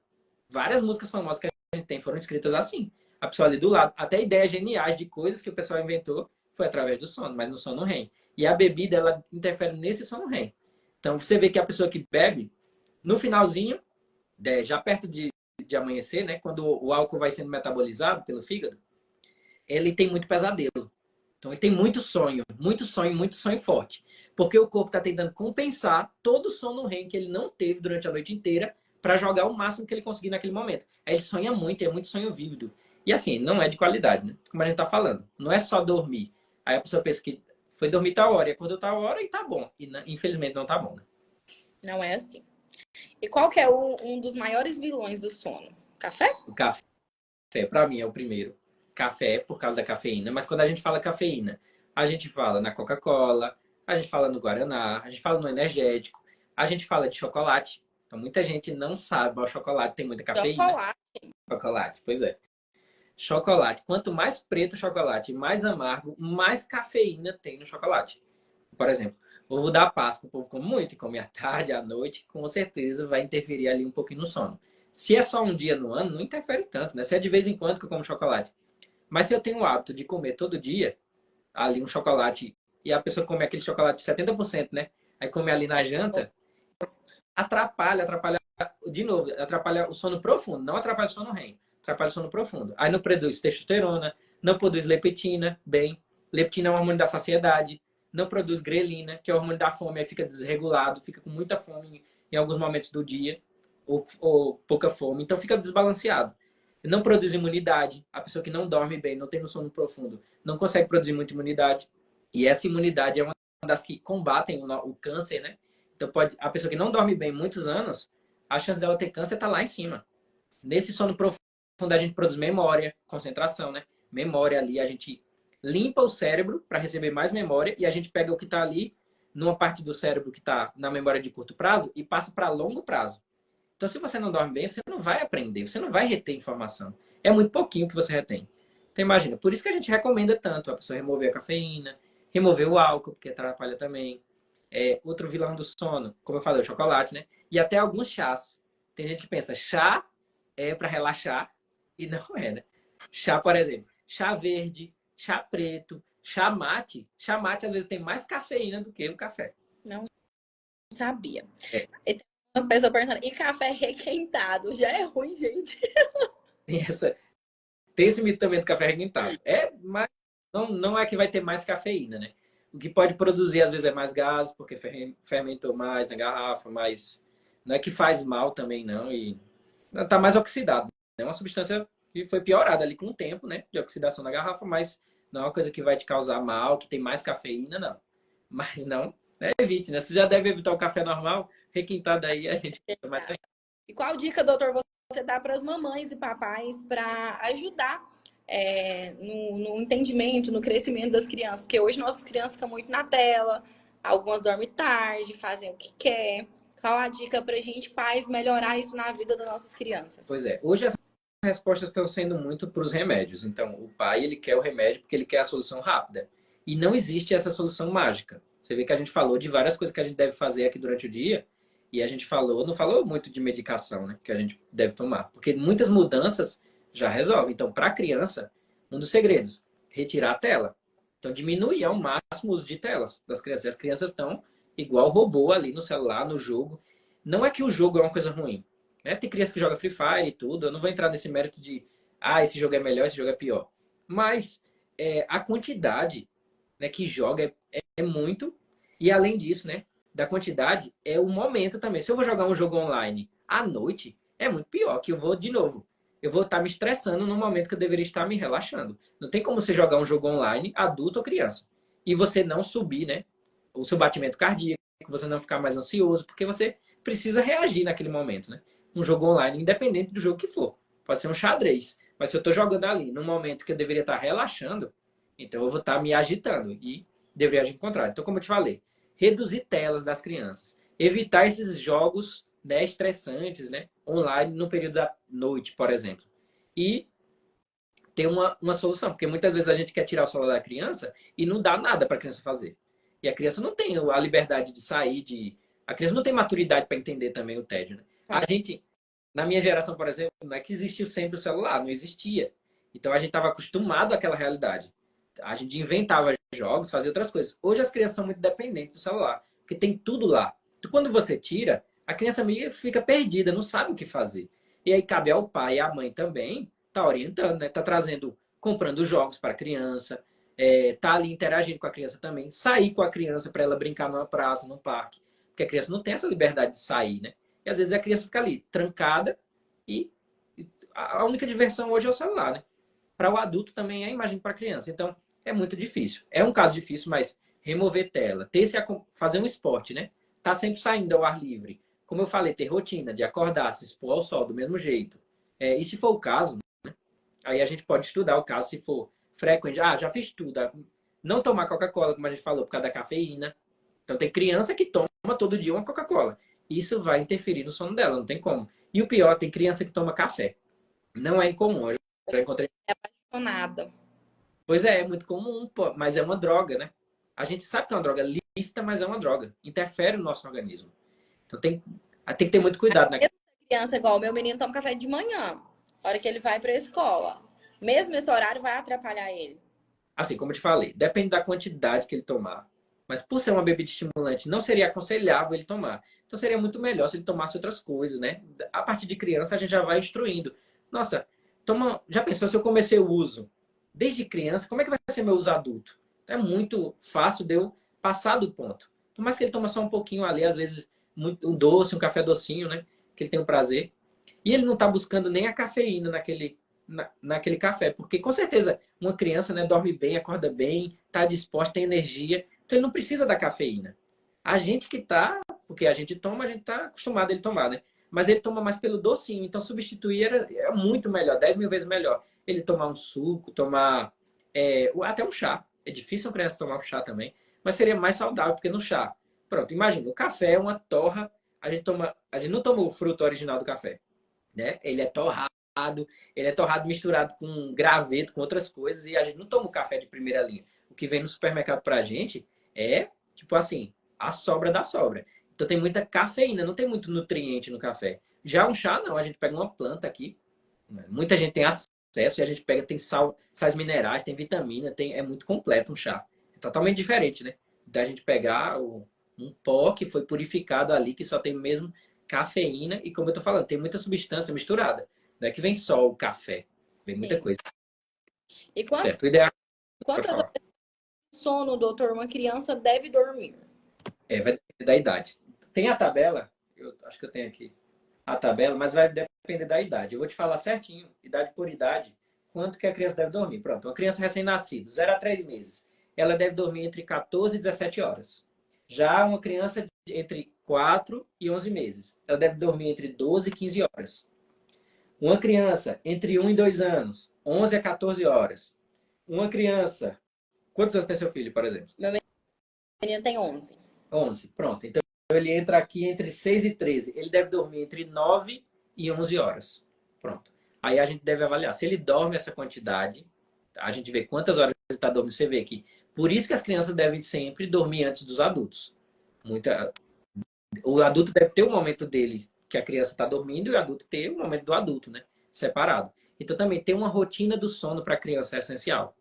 Várias músicas famosas que a gente tem foram escritas assim. A pessoa ali do lado, até ideias geniais de coisas que o pessoal inventou, foi através do sono, mas no sono REM. E a bebida, ela interfere nesse sono REM. Então, você vê que a pessoa que bebe, no finalzinho, já perto de amanhecer, né, quando o álcool vai sendo metabolizado pelo fígado, ele tem muito pesadelo. Então, ele tem muito sonho, muito sonho, muito sonho forte. Porque o corpo está tentando compensar todo o sono REM que ele não teve durante a noite inteira para jogar o máximo que ele conseguir naquele momento. Aí ele sonha muito, é muito sonho vívido. E assim, não é de qualidade, né? Como a gente está falando. Não é só dormir. Aí a pessoa pensa que foi dormir tal hora e acordou tal hora e tá bom. E infelizmente não tá bom, né? Não é assim. E qual que é um dos maiores vilões do sono? Café? O café, para mim, é o primeiro. café por causa da cafeína, mas quando a gente fala cafeína, a gente fala na Coca-Cola, a gente fala no Guaraná, a gente fala no energético, a gente fala de chocolate. Então muita gente não sabe, mas o chocolate tem muita cafeína. Chocolate. Chocolate, pois é. Chocolate. Quanto mais preto o chocolate, mais amargo, mais cafeína tem no chocolate. Por exemplo, ovo da Páscoa, o povo come muito, e come à tarde, à noite, com certeza vai interferir ali um pouquinho no sono. Se é só um dia no ano, não interfere tanto, né? Se é de vez em quando que eu como chocolate. Mas se eu tenho o hábito de comer todo dia, ali um chocolate, e a pessoa come aquele chocolate de 70%, né? Aí come ali na janta, atrapalha, de novo, atrapalha o sono profundo, não atrapalha o sono REM, atrapalha o sono profundo. Aí não produz testosterona, não produz leptina, bem, leptina é um hormônio da saciedade, não produz grelina, que é o hormônio da fome, aí fica desregulado, fica com muita fome em alguns momentos do dia, ou pouca fome, então fica desbalanceado. Não produz imunidade, a pessoa que não dorme bem, não tem um sono profundo, não consegue produzir muita imunidade, e essa imunidade é uma das que combatem o câncer, né? Então, a pessoa que não dorme bem muitos anos, a chance dela ter câncer está lá em cima. Nesse sono profundo, a gente produz memória, concentração, né? Memória ali, a gente limpa o cérebro para receber mais memória e a gente pega o que está ali numa parte do cérebro que está na memória de curto prazo e passa para longo prazo. Então, se você não dorme bem, você não vai aprender, você não vai reter informação. É muito pouquinho que você retém. Então, imagina, por isso que a gente recomenda tanto a pessoa remover a cafeína, remover o álcool, porque atrapalha também. Outro vilão do sono, como eu falei, o chocolate, né? E até alguns chás. Tem gente que pensa, chá é para relaxar e não é, né? Chá, por exemplo, chá verde, chá preto, chá mate. Chá mate às vezes tem mais cafeína do que o café. Não sabia. É. E tem uma pessoa perguntando, e café requentado? Já é ruim, gente. Tem esse mito também do café requintado. Mas não é que vai ter mais cafeína, né? O que pode produzir, às vezes, é mais gás, porque fermentou mais na garrafa, mas não é que faz mal também, não. E tá mais oxidado. É uma substância que foi piorada ali com o tempo, né? De oxidação na garrafa, mas não é uma coisa que vai te causar mal, que tem mais cafeína, não. Mas não, né? Evite, né? Você já deve evitar o café normal, requintado aí a gente toma mais. E qual dica, doutor, você dá para as mamães e papais para ajudar no entendimento, no crescimento das crianças? Porque hoje nossas crianças ficam muito na tela, algumas dormem tarde, fazem o que quer. Qual a dica para a gente, pais, melhorar isso na vida das nossas crianças? Pois é, hoje as respostas estão sendo muito para os remédios. Então, o pai, ele quer o remédio porque ele quer a solução rápida. E não existe essa solução mágica. Você vê que a gente falou de várias coisas que a gente deve fazer aqui durante o dia, e a gente não falou muito de medicação, né, que a gente deve tomar. Porque muitas mudanças já resolvem. Então, para a criança, um dos segredos, retirar a tela. Então, diminuir ao máximo o uso de telas das crianças. As crianças estão igual robô ali no celular, no jogo. Não é que o jogo é uma coisa ruim, né? Tem criança que joga Free Fire e tudo. Eu não vou entrar nesse mérito de esse jogo é melhor, esse jogo é pior. Mas a quantidade, né, que joga é muito. E além disso, né, da quantidade, é o momento também. Se eu vou jogar um jogo online à noite, é muito pior, que eu vou, de novo, eu vou estar me estressando no momento que eu deveria estar me relaxando. Não tem como você jogar um jogo online, adulto ou criança, e você não subir, né, o seu batimento cardíaco, você não ficar mais ansioso, porque você precisa reagir naquele momento, né? Um jogo online, independente do jogo que for. Pode ser um xadrez. Mas se eu estou jogando ali, num momento que eu deveria estar relaxando, então eu vou estar me agitando e deveria agir ao contrário. Então, como eu te falei, reduzir telas das crianças. Evitar esses jogos, né, estressantes, né, online no período da noite, por exemplo. E ter uma solução, porque muitas vezes a gente quer tirar o celular da criança e não dá nada para a criança fazer. E a criança não tem a liberdade de sair, a criança não tem maturidade para entender também o tédio, né? A gente, na minha geração, por exemplo, não é que existiu sempre o celular, não existia. Então a gente estava acostumado àquela realidade. A gente inventava jogos, fazia outras coisas. Hoje as crianças são muito dependentes do celular, porque tem tudo lá. Então, quando você tira, a criança meio fica perdida, não sabe o que fazer. E aí cabe ao pai e à mãe também tá orientando, né? Tá trazendo, comprando jogos para a criança, tá ali interagindo com a criança também, sair com a criança para ela brincar numa praça, num parque, porque a criança não tem essa liberdade de sair, né? E às vezes a criança fica ali trancada e a única diversão hoje é o celular, né? Para o adulto também é a imagem para a criança. Então é muito difícil. É um caso difícil, mas remover tela, fazer um esporte, né? Tá sempre saindo ao ar livre. Como eu falei, ter rotina de acordar, se expor ao sol do mesmo jeito. E se for o caso, Aí a gente pode estudar o caso se for frequente. Ah, já fiz tudo. Não tomar Coca-Cola, como a gente falou, por causa da cafeína. Então tem criança que toma todo dia uma Coca-Cola. Isso vai interferir no sono dela, não tem como. E o pior, tem criança que toma café. Não é incomum. Eu já encontrei. É apaixonada. Pois é muito comum, pô, mas é uma droga, né? A gente sabe que é uma droga lícita, mas é uma droga. Interfere no nosso organismo. Então tem que ter muito cuidado, né? Criança igual o meu menino toma café de manhã, na hora que ele vai para a escola. Mesmo esse horário vai atrapalhar ele. Assim, como eu te falei, depende da quantidade que ele tomar. Mas por ser uma bebida estimulante, não seria aconselhável ele tomar. Então seria muito melhor se ele tomasse outras coisas, né? A partir de criança a gente já vai instruindo. Nossa, já pensou se eu comecei o uso desde criança, como é que vai ser meu uso adulto? É muito fácil de eu passar do ponto. Por mais que ele toma só um pouquinho ali, às vezes um doce, um café docinho, né? Que ele tem um prazer. E ele não está buscando nem a cafeína naquele café, porque com certeza uma criança, né, dorme bem, acorda bem, está disposta, tem energia, então ele não precisa da cafeína. A gente que tá, porque a gente toma, a gente tá acostumado a ele tomar, né? Mas ele toma mais pelo docinho, então substituir é muito melhor, 10 mil vezes melhor. Ele tomar um suco, tomar até um chá. É difícil uma criança tomar um chá também, mas seria mais saudável, porque no chá, pronto, imagina, o café é uma torra, a gente não toma o fruto original do café, né? Ele é torrado misturado com graveto, com outras coisas, e a gente não toma o café de primeira linha. O que vem no supermercado pra gente é, tipo assim, a sobra da sobra. Então tem muita cafeína, não tem muito nutriente no café. Já um chá, não, a gente pega uma planta aqui, né? Muita gente tem acesso e a gente pega, tem sais minerais, tem vitamina, é muito completo um chá. É totalmente diferente, né? Da gente pegar um pó que foi purificado ali, que só tem mesmo cafeína e, como eu tô falando, tem muita substância misturada. Não é que vem só o café, vem muita Sim. coisa. E Certo, o ideal pode quantas falar. horas de sono, doutor, uma criança deve dormir? Vai depender da idade. Tem a tabela, eu acho que eu tenho aqui a tabela, mas vai depender da idade. Eu vou te falar certinho, idade por idade, quanto que a criança deve dormir. Pronto, uma criança recém-nascida, 0 a 3 meses, ela deve dormir entre 14 e 17 horas. Já uma criança entre 4 e 11 meses, ela deve dormir entre 12 e 15 horas. Uma criança entre 1 e 2 anos, 11 a 14 horas. Uma criança. Quantos anos tem seu filho, por exemplo? Meu menino tem 11. 11. Pronto. Então ele entra aqui entre 6 e 13. Ele deve dormir entre 9 e 11 horas. Pronto. Aí a gente deve avaliar. Se ele dorme essa quantidade, a gente vê quantas horas ele está dormindo. Você vê aqui. Por isso que as crianças devem sempre dormir antes dos adultos. O adulto deve ter o momento dele que a criança está dormindo e o adulto ter o momento do adulto, né? Separado. Então também ter uma rotina do sono para a criança é essencial.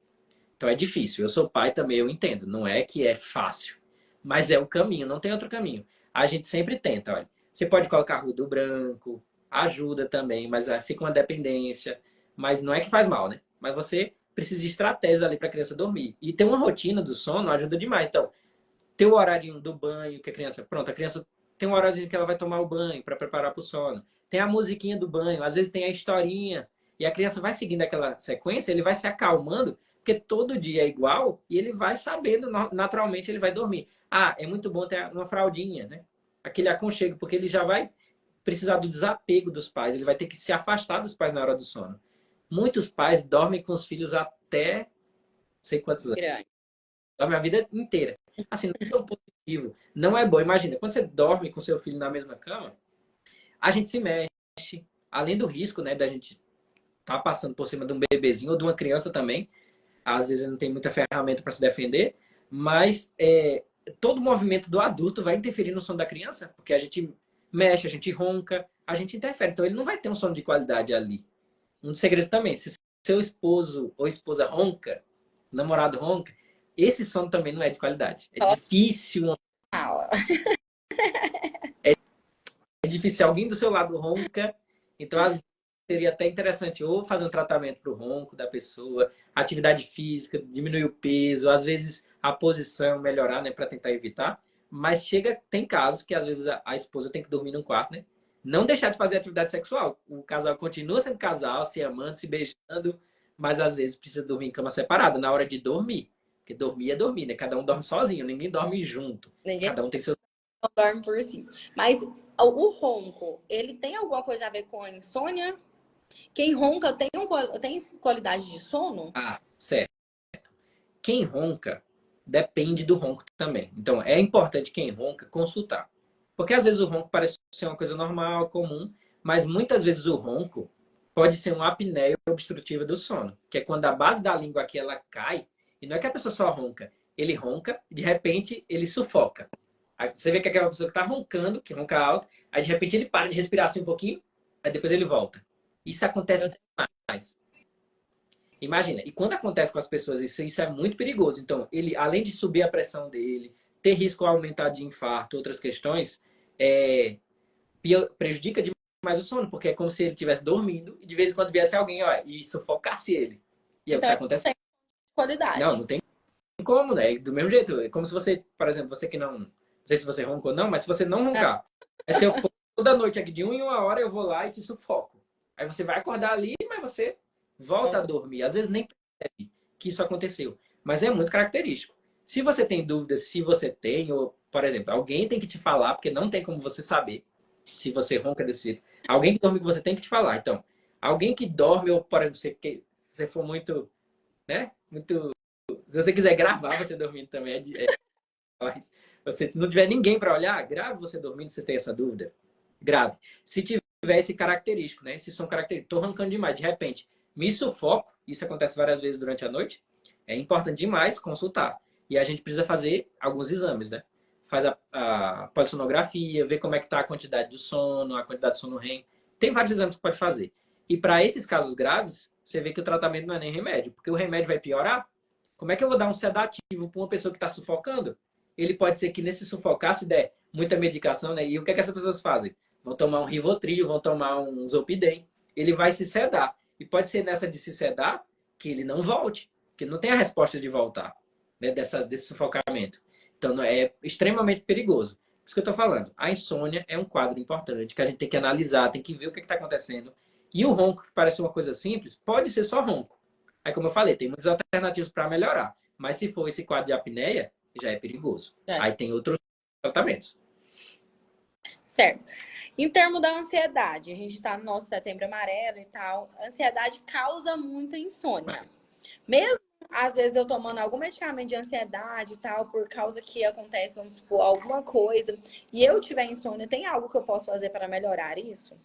Então é difícil. Eu sou pai também, eu entendo. Não é que é fácil, mas é o caminho, não tem outro caminho. A gente sempre tenta, olha. Você pode colocar ruído branco, ajuda também, mas fica uma dependência. Mas não é que faz mal, né? Mas você precisa de estratégias ali para a criança dormir. E ter uma rotina do sono ajuda demais. Então, ter o horário do banho, que a criança tem um horário que ela vai tomar o banho para preparar para o sono. Tem a musiquinha do banho, às vezes tem a historinha. E a criança vai seguindo aquela sequência, ele vai se acalmando, porque todo dia é igual e ele vai sabendo, naturalmente ele vai dormir. Ah, é muito bom ter uma fraldinha, né? Aquele aconchego, porque ele já vai precisar do desapego dos pais, ele vai ter que se afastar dos pais na hora do sono. Muitos pais dormem com os filhos até não sei quantos anos. Grande. Dorme a vida inteira. Assim, não é tão positivo. Não é bom. Imagina, quando você dorme com seu filho na mesma cama, a gente se mexe. Além do risco, né, da gente estar passando por cima de um bebezinho ou de uma criança também. Às vezes não tem muita ferramenta para se defender. Mas todo movimento do adulto vai interferir no sono da criança. Porque a gente mexe, a gente ronca, a gente interfere. Então ele não vai ter um sono de qualidade ali. Um dos segredos também, se seu esposo ou esposa ronca, namorado ronca, esse sono também não é de qualidade. É difícil. Fala. É difícil. Alguém do seu lado ronca. Então, às vezes, seria até interessante ou fazer um tratamento para o ronco da pessoa, atividade física, diminuir o peso, às vezes a posição melhorar, né, para tentar evitar. Mas tem casos que às vezes a esposa tem que dormir num quarto, né? Não deixar de fazer atividade sexual. O casal continua sendo casal, se amando, se beijando, mas às vezes precisa dormir em cama separada na hora de dormir. Porque dormir é dormir, né? Cada um dorme sozinho, ninguém dorme junto. Ninguém Cada um tem seu. dorme por si. Mas o ronco, ele tem alguma coisa a ver com a insônia? Quem ronca tem qualidade de sono? Ah, certo. Quem ronca depende do ronco também. Então, é importante quem ronca consultar. Porque às vezes o ronco parece ser uma coisa normal, comum, mas muitas vezes o ronco pode ser uma apneia obstrutiva do sono, que é quando a base da língua aqui ela cai, e não é que a pessoa só ronca, ele ronca, de repente ele sufoca. Aí você vê que aquela pessoa que está roncando, que ronca alto, aí de repente ele para de respirar assim um pouquinho, aí depois ele volta. Isso Eu acontece demais. Imagina, e quando acontece com as pessoas isso é muito perigoso. Então, ele, além de subir a pressão dele, ter risco aumentado de infarto, outras questões, é, prejudica demais o sono, porque é como se ele estivesse dormindo e de vez em quando viesse alguém ó, e sufocasse ele. E é o que Então, está eu não acontecendo. tenho Não, qualidade. não tem como, né? Do mesmo jeito. É como se você, por exemplo, você que não. Não sei se você ronca ou não, mas se você não Ah, roncar, aí se eu for toda noite aqui de 1 em 1 hora, eu vou lá e te sufoco. Aí você vai acordar ali, mas você volta a pronto. dormir. Às vezes nem percebe que isso aconteceu. Mas é muito característico. Se você tem dúvidas, se você tem, ou, por exemplo, alguém tem que te falar, porque não tem como você saber se você ronca desse jeito. Alguém que dorme com você tem que te falar. Então, alguém que dorme, ou, por exemplo, você for muito, né? Muito. Se você quiser gravar você dormindo também, mas se não tiver ninguém para olhar, grave você dormindo, se você tem essa dúvida. Grave. Se tiver esse característico, né? Esse som característico, tô roncando demais, de repente, me sufoco, isso acontece várias vezes durante a noite, é importante demais consultar. E a gente precisa fazer alguns exames, né? Faz a polissonografia, ver como é que tá a quantidade do sono, a quantidade de sono REM. Tem vários exames que pode fazer. E para esses casos graves, você vê que o tratamento não é nem remédio, porque o remédio vai piorar. Como é que eu vou dar um sedativo para uma pessoa que está sufocando? Ele pode ser que nesse sufocar, se der muita medicação, né? E o que é que essas pessoas fazem? Vão tomar um Rivotril, vão tomar um Zolpidem. Ele vai se sedar. E pode ser nessa de se sedar que ele não volte, que não tem a resposta de voltar, né? Desse sufocamento. Então, é extremamente perigoso. Por isso que eu estou falando. A insônia é um quadro importante que a gente tem que analisar, tem que ver o que está acontecendo. E o ronco, que parece uma coisa simples, pode ser só ronco. Aí, como eu falei, tem muitas alternativas para melhorar. Mas se for esse quadro de apneia, já é perigoso. É, Aí tem outros tratamentos. certo. Em termos da ansiedade, a gente está no nosso setembro amarelo e tal. A ansiedade causa muita insônia. Mesmo, às vezes, eu tomando algum medicamento de ansiedade e tal, por causa que acontece, vamos supor, alguma coisa, e eu tiver insônia, tem algo que eu posso fazer para melhorar isso?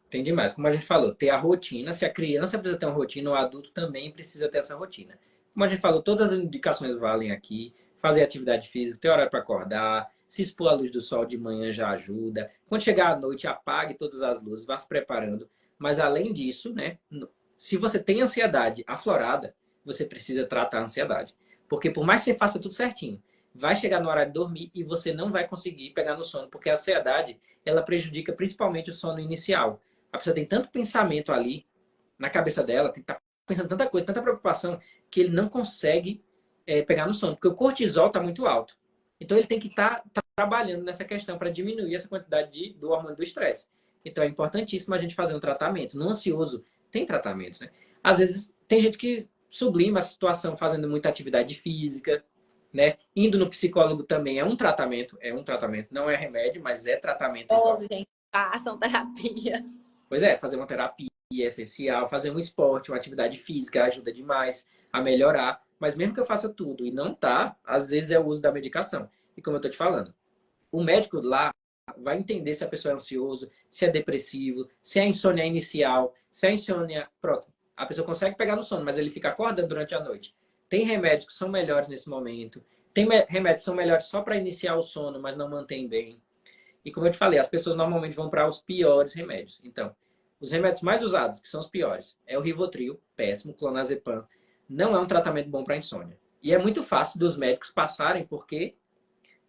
Tem demais. Como a gente falou, ter a rotina. Se a criança precisa ter uma rotina, o adulto também precisa ter essa rotina. Como a gente falou, todas as indicações valem aqui. Fazer atividade física, ter horário para acordar, se expor à luz do sol de manhã já ajuda. Quando chegar à noite, apague todas as luzes, vá se preparando. Mas além disso, né, se você tem ansiedade aflorada, você precisa tratar a ansiedade. Porque por mais que você faça tudo certinho, vai chegar no horário de dormir e você não vai conseguir pegar no sono, porque a ansiedade ela prejudica principalmente o sono inicial. A pessoa tem tanto pensamento ali na cabeça dela, tem que estar pensando tanta coisa, tanta preocupação, que ele não consegue pegar no sono, porque o cortisol está muito alto. Então ele tem que estar trabalhando nessa questão para diminuir essa quantidade do hormônio do estresse. Então é importantíssimo a gente fazer um tratamento. No ansioso tem tratamento, né? Às vezes tem gente que sublima a situação fazendo muita atividade física, né? Indo no psicólogo também é um tratamento, não é remédio, mas é tratamento igual. Nossa, gente, façam terapia. Pois é, fazer uma terapia é essencial, fazer um esporte, uma atividade física ajuda demais a melhorar. Mas mesmo que eu faça tudo e não tá, às vezes é o uso da medicação. E como eu tô te falando, o médico lá vai entender se a pessoa é ansioso, se é depressivo, se é insônia inicial, se é insônia. Pronto, a pessoa consegue pegar no sono, mas ele fica acordando durante a noite. Tem remédios que são melhores nesse momento. Tem remédios que são melhores só para iniciar o sono, mas não mantém bem. E como eu te falei, as pessoas normalmente vão para os piores remédios. Então, os remédios mais usados, que são os piores, é o Rivotril, péssimo, clonazepam. Não é um tratamento bom para insônia. E é muito fácil dos médicos passarem porque,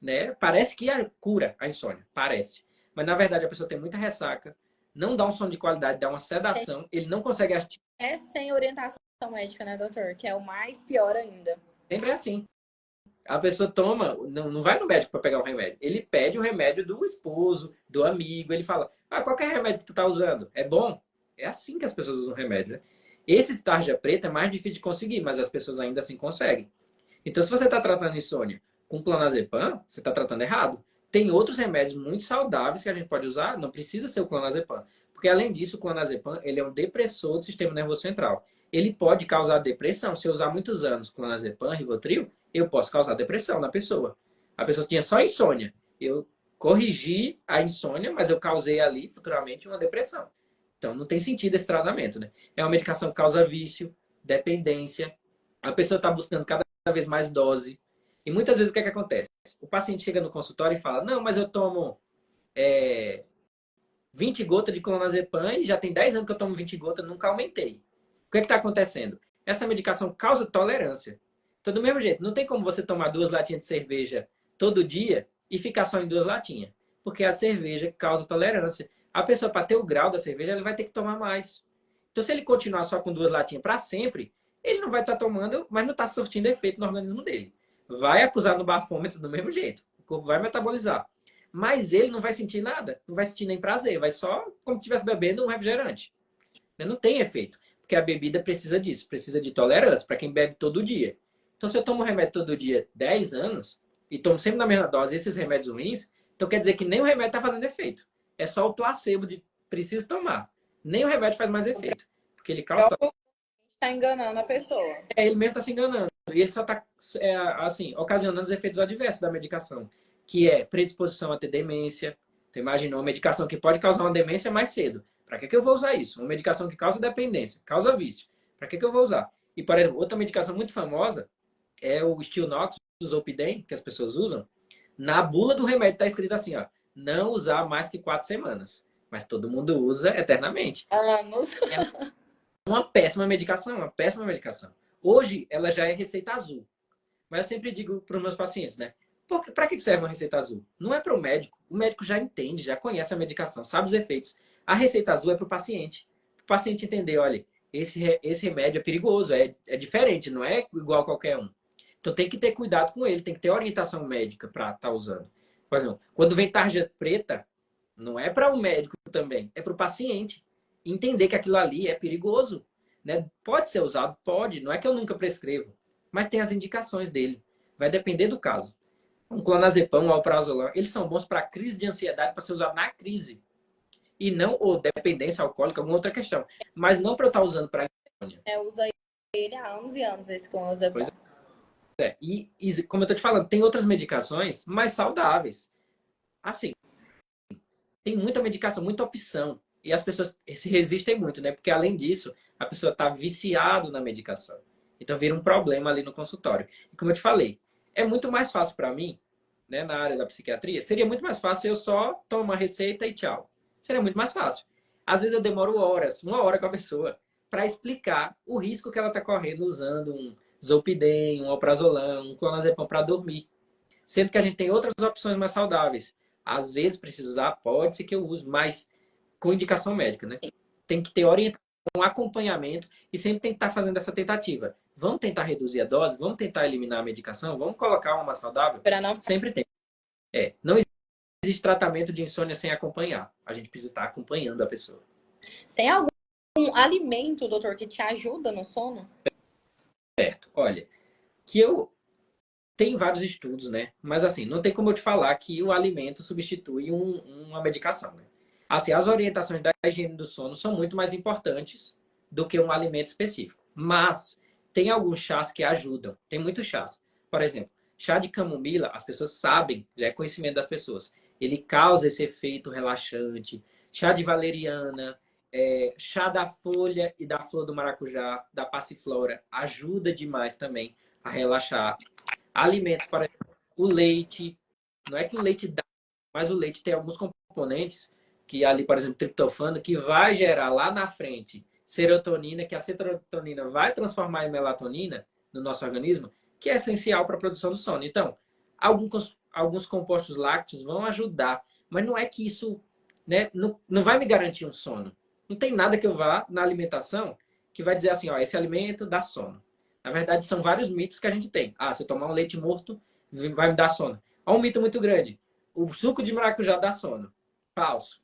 né, parece que cura a insônia, parece. Mas na verdade a pessoa tem muita ressaca, não dá um sono de qualidade, dá uma sedação, ele não consegue assistir. É sem orientação médica, né, doutor? Que é o mais pior ainda. Sempre é assim. A pessoa toma, não vai no médico para pegar o remédio. Ele pede o remédio do esposo, do amigo. Ele fala: Ah, qual que é o remédio que tu tá usando? É bom? É assim que as pessoas usam remédio, né? Esse tarja preta é mais difícil de conseguir, mas as pessoas ainda assim conseguem. Então, se você está tratando insônia com clonazepam, você está tratando errado. Tem outros remédios muito saudáveis que a gente pode usar, não precisa ser o clonazepam. Porque, além disso, o clonazepam, ele é um depressor do sistema nervoso central. Ele pode causar depressão. Se eu usar muitos anos clonazepam, Rivotril, eu posso causar depressão na pessoa. A pessoa tinha só insônia. Eu corrigi a insônia, mas eu causei ali, futuramente, uma depressão. Então, não tem sentido esse tratamento, né? É uma medicação que causa vício, dependência. A pessoa está buscando cada vez mais dose. E muitas vezes o que é que acontece? O paciente chega no consultório e fala, não, mas eu tomo 20 gotas de clonazepam e já tem 10 anos que eu tomo 20 gotas, nunca aumentei. O que é que está acontecendo? Essa medicação causa tolerância. Então, do mesmo jeito, não tem como você tomar 2 latinhas de cerveja todo dia e ficar só em 2 latinhas. Porque a cerveja causa tolerância. A pessoa, para ter o grau da cerveja, ela vai ter que tomar mais. Então, se ele continuar só com 2 latinhas para sempre, ele não vai estar tomando, mas não está surtindo efeito no organismo dele. Vai acusar no bafômetro do mesmo jeito. O corpo vai metabolizar. Mas ele não vai sentir nada. Não vai sentir nem prazer. Vai só como se estivesse bebendo um refrigerante. Não tem efeito. Porque a bebida precisa disso. Precisa de tolerância para quem bebe todo dia. Então, se eu tomo remédio todo dia 10 anos e tomo sempre na mesma dose esses remédios ruins, então quer dizer que nem o remédio está fazendo efeito. É só o placebo de preciso tomar. Nem o remédio faz mais efeito. Porque ele causa... Está enganando a pessoa. Ele mesmo está se enganando. E ele só está, assim, ocasionando os efeitos adversos da medicação. Que é predisposição a ter demência. Então, imagina uma medicação que pode causar uma demência mais cedo. Para que eu vou usar isso? Uma medicação que causa dependência, causa vício. Para que eu vou usar? E, por exemplo, outra medicação muito famosa é o Stilnox, o Zolpidem, que as pessoas usam. Na bula do remédio está escrito assim, ó, não usar mais que 4 semanas. Mas todo mundo usa eternamente. Anos. É uma péssima medicação, uma péssima medicação. Hoje, ela já é receita azul. Mas eu sempre digo para os meus pacientes, né? Para que serve uma receita azul? Não é para o médico. O médico já entende, já conhece a medicação, sabe os efeitos. A receita azul é para o paciente. Para o paciente entender, olha, esse remédio é perigoso, é diferente, não é igual a qualquer um. Então tem que ter cuidado com ele, tem que ter orientação médica para estar usando. Por exemplo, quando vem tarja preta, não é para o médico também, é para o paciente. Entender que aquilo ali é perigoso. Né? Pode ser usado? Pode. Não é que eu nunca prescrevo. Mas tem as indicações dele. Vai depender do caso. Um clonazepam, um alprazolam, eles são bons para crise de ansiedade, para ser usado na crise. E não, ou dependência alcoólica, alguma outra questão. Mas não para eu estar usando para insônia. Eu usei ele há anos e anos, esse clonazepam. Pois é. E como eu estou te falando, tem outras medicações mais saudáveis. Assim, tem muita medicação, muita opção. E as pessoas se resistem muito, né? Porque, além disso, a pessoa está viciada na medicação. Então, vira um problema ali no consultório. E como eu te falei, é muito mais fácil para mim, né, na área da psiquiatria, seria muito mais fácil eu só tomar uma receita e tchau. Seria muito mais fácil. Às vezes eu demoro horas, 1 hora com a pessoa, para explicar o risco que ela está correndo usando um Zolpidem, um alprazolam, um clonazepam para dormir. Sendo que a gente tem outras opções mais saudáveis. Às vezes precisa usar, pode ser que eu use, mas com indicação médica, né? Tem que ter orientação, acompanhamento e sempre tem que estar fazendo essa tentativa. Vamos tentar reduzir a dose? Vamos tentar eliminar a medicação? Vamos colocar uma mais saudável? Para não... Sempre tem. Não existe tratamento de insônia sem acompanhar. A gente precisa estar acompanhando a pessoa. Tem algum alimento, doutor, que te ajuda no sono? Certo. Olha, tem vários estudos, né? Mas assim, não tem como eu te falar que o alimento substitui uma medicação, né? Assim, as orientações da higiene do sono são muito mais importantes do que um alimento específico. Mas tem alguns chás que ajudam. Tem muitos chás. Por exemplo, chá de camomila, as pessoas sabem, já é conhecimento das pessoas. Ele causa esse efeito relaxante. Chá de valeriana, chá da folha e da flor do maracujá, da passiflora, ajuda demais também a relaxar. Alimentos, por exemplo, o leite. Não é que o leite dá, mas o leite tem alguns componentes que ali, por exemplo, triptofano, que vai gerar lá na frente serotonina, que a serotonina vai transformar em melatonina no nosso organismo, que é essencial para a produção do sono. Então, alguns compostos lácteos vão ajudar, mas não é que isso, né, não vai me garantir um sono. Não tem nada que eu vá na alimentação que vai dizer assim, ó, esse alimento dá sono. Na verdade, são vários mitos que a gente tem. Ah, se eu tomar um leite morto, vai me dar sono. Olha um mito muito grande. O suco de maracujá dá sono. Falso.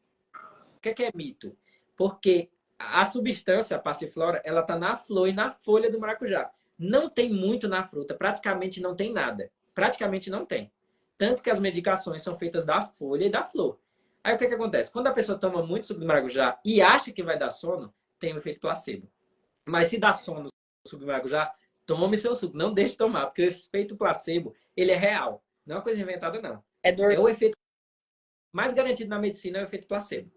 O que é mito? Porque a substância, a passiflora, ela está na flor e na folha do maracujá. Não tem muito na fruta, praticamente não tem nada. Praticamente não tem. Tanto que as medicações são feitas da folha e da flor. Aí o que acontece? Quando a pessoa toma muito suco de maracujá e acha que vai dar sono, tem o efeito placebo. Mas se dá sono o suco de maracujá, tome seu suco. Não deixe de tomar, porque o efeito placebo, ele é real. Não é uma coisa inventada, não. É dor. É o efeito mais garantido na medicina, é o efeito placebo.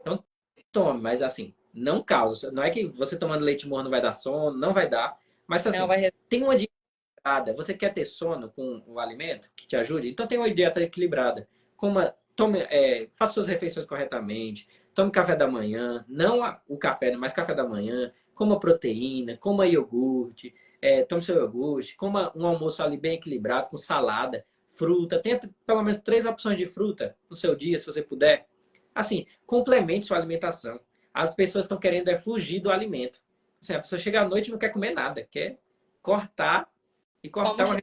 Então, tome, mas assim, não causa. Não é que você tomando leite morno vai dar sono, não vai dar. Mas Não assim, vai. tem uma dieta equilibrada. Você quer ter sono com o alimento que te ajude? Então tem uma dieta equilibrada. Tome, faça suas refeições corretamente. Tome café da manhã, não o café, mas café da manhã. Coma proteína, coma iogurte, tome seu iogurte, coma um almoço ali bem equilibrado, com salada, fruta. Tenta pelo menos 3 opções de fruta no seu dia, se você puder. Assim, complemente sua alimentação. As pessoas estão querendo fugir do alimento. Assim, a pessoa chega à noite e não quer comer nada, quer cortar e Como cortar uma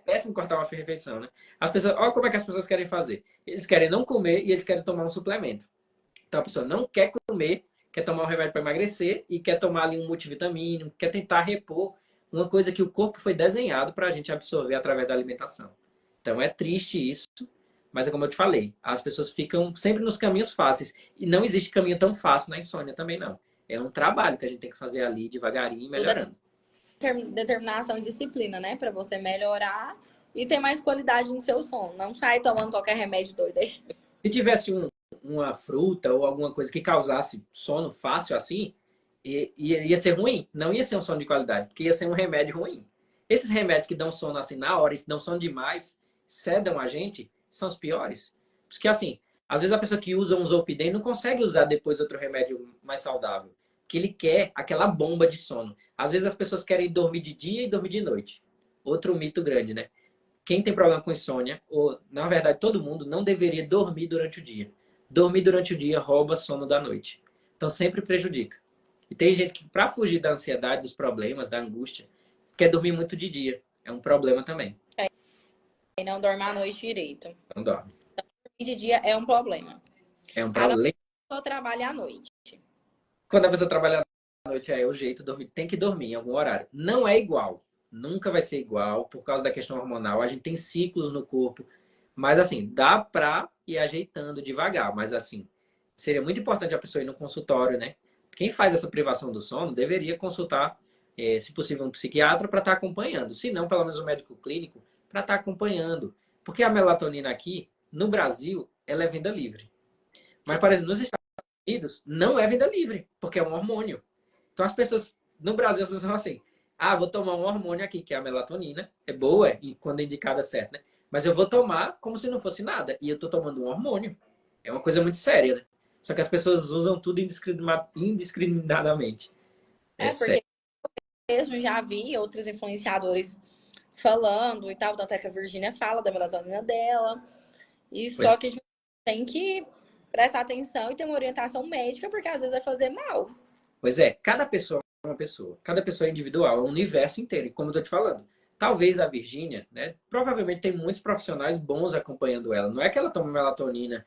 péssimo cortar uma refeição, né? As pessoas, olha como é que as pessoas querem fazer. Eles querem não comer e eles querem tomar um suplemento. Então a pessoa não quer comer, quer tomar um remédio para emagrecer e quer tomar ali um multivitamínico, quer tentar repor uma coisa que o corpo foi desenhado para a gente absorver através da alimentação. Então é triste isso, mas é como eu te falei, as pessoas ficam sempre nos caminhos fáceis e não existe caminho tão fácil na insônia também não. É um trabalho que a gente tem que fazer ali devagarinho e Tudo é melhorando. determinação e disciplina, né? Pra você melhorar e ter mais qualidade no seu sono. Não sai tomando qualquer remédio doido aí. Se tivesse uma fruta ou alguma coisa que causasse sono fácil assim, ia ser ruim. Não ia ser um sono de qualidade, porque ia ser um remédio ruim. Esses remédios que dão sono assim na hora, e dão sono demais, sedam a gente, são os piores. Porque assim, às vezes a pessoa que usa um Zolpidem não consegue usar depois outro remédio mais saudável. Que ele quer aquela bomba de sono. Às vezes as pessoas querem dormir de dia e dormir de noite. Outro mito grande, né? Quem tem problema com insônia, ou na verdade todo mundo, não deveria dormir durante o dia. Dormir durante o dia rouba sono da noite. Então sempre prejudica. E tem gente que, para fugir da ansiedade, dos problemas, da angústia, quer dormir muito de dia. É um problema também. E não dormir à noite direito. Não dorme. E de dia é um problema. É um A não ser problema. que eu trabalhe à noite. Quando a pessoa trabalha à noite, é o jeito, dormir, tem que dormir em algum horário. Não é igual. Nunca vai ser igual por causa da questão hormonal. A gente tem ciclos no corpo. Mas assim, dá pra ir ajeitando devagar. Mas assim, seria muito importante a pessoa ir no consultório, né? Quem faz essa privação do sono deveria consultar, se possível, um psiquiatra para estar acompanhando. Se não, pelo menos um médico clínico para estar acompanhando. Porque a melatonina aqui, no Brasil, ela é venda livre. Mas, por exemplo, nos Estados Unidos, não é venda livre, porque é um hormônio. Então, as pessoas, no Brasil, as pessoas falam assim, ah, vou tomar um hormônio aqui, que é a melatonina. É boa, e quando é indicada certo, né? Mas eu vou tomar como se não fosse nada. E eu tô tomando um hormônio. É uma coisa muito séria, né? Só que as pessoas usam tudo indiscriminadamente. É É, sério. porque eu mesmo já vi outros influenciadores falando e tal. Tanto é que a Virgínia fala da melatonina dela. E Pois, só que a gente tem que prestar atenção e ter uma orientação médica, porque às vezes vai fazer mal. pois é, cada pessoa é uma pessoa. Cada pessoa é individual, é um universo inteiro. E como eu tô te falando, talvez a Virgínia, né? Provavelmente tem muitos profissionais bons acompanhando ela. Não é que ela toma melatonina,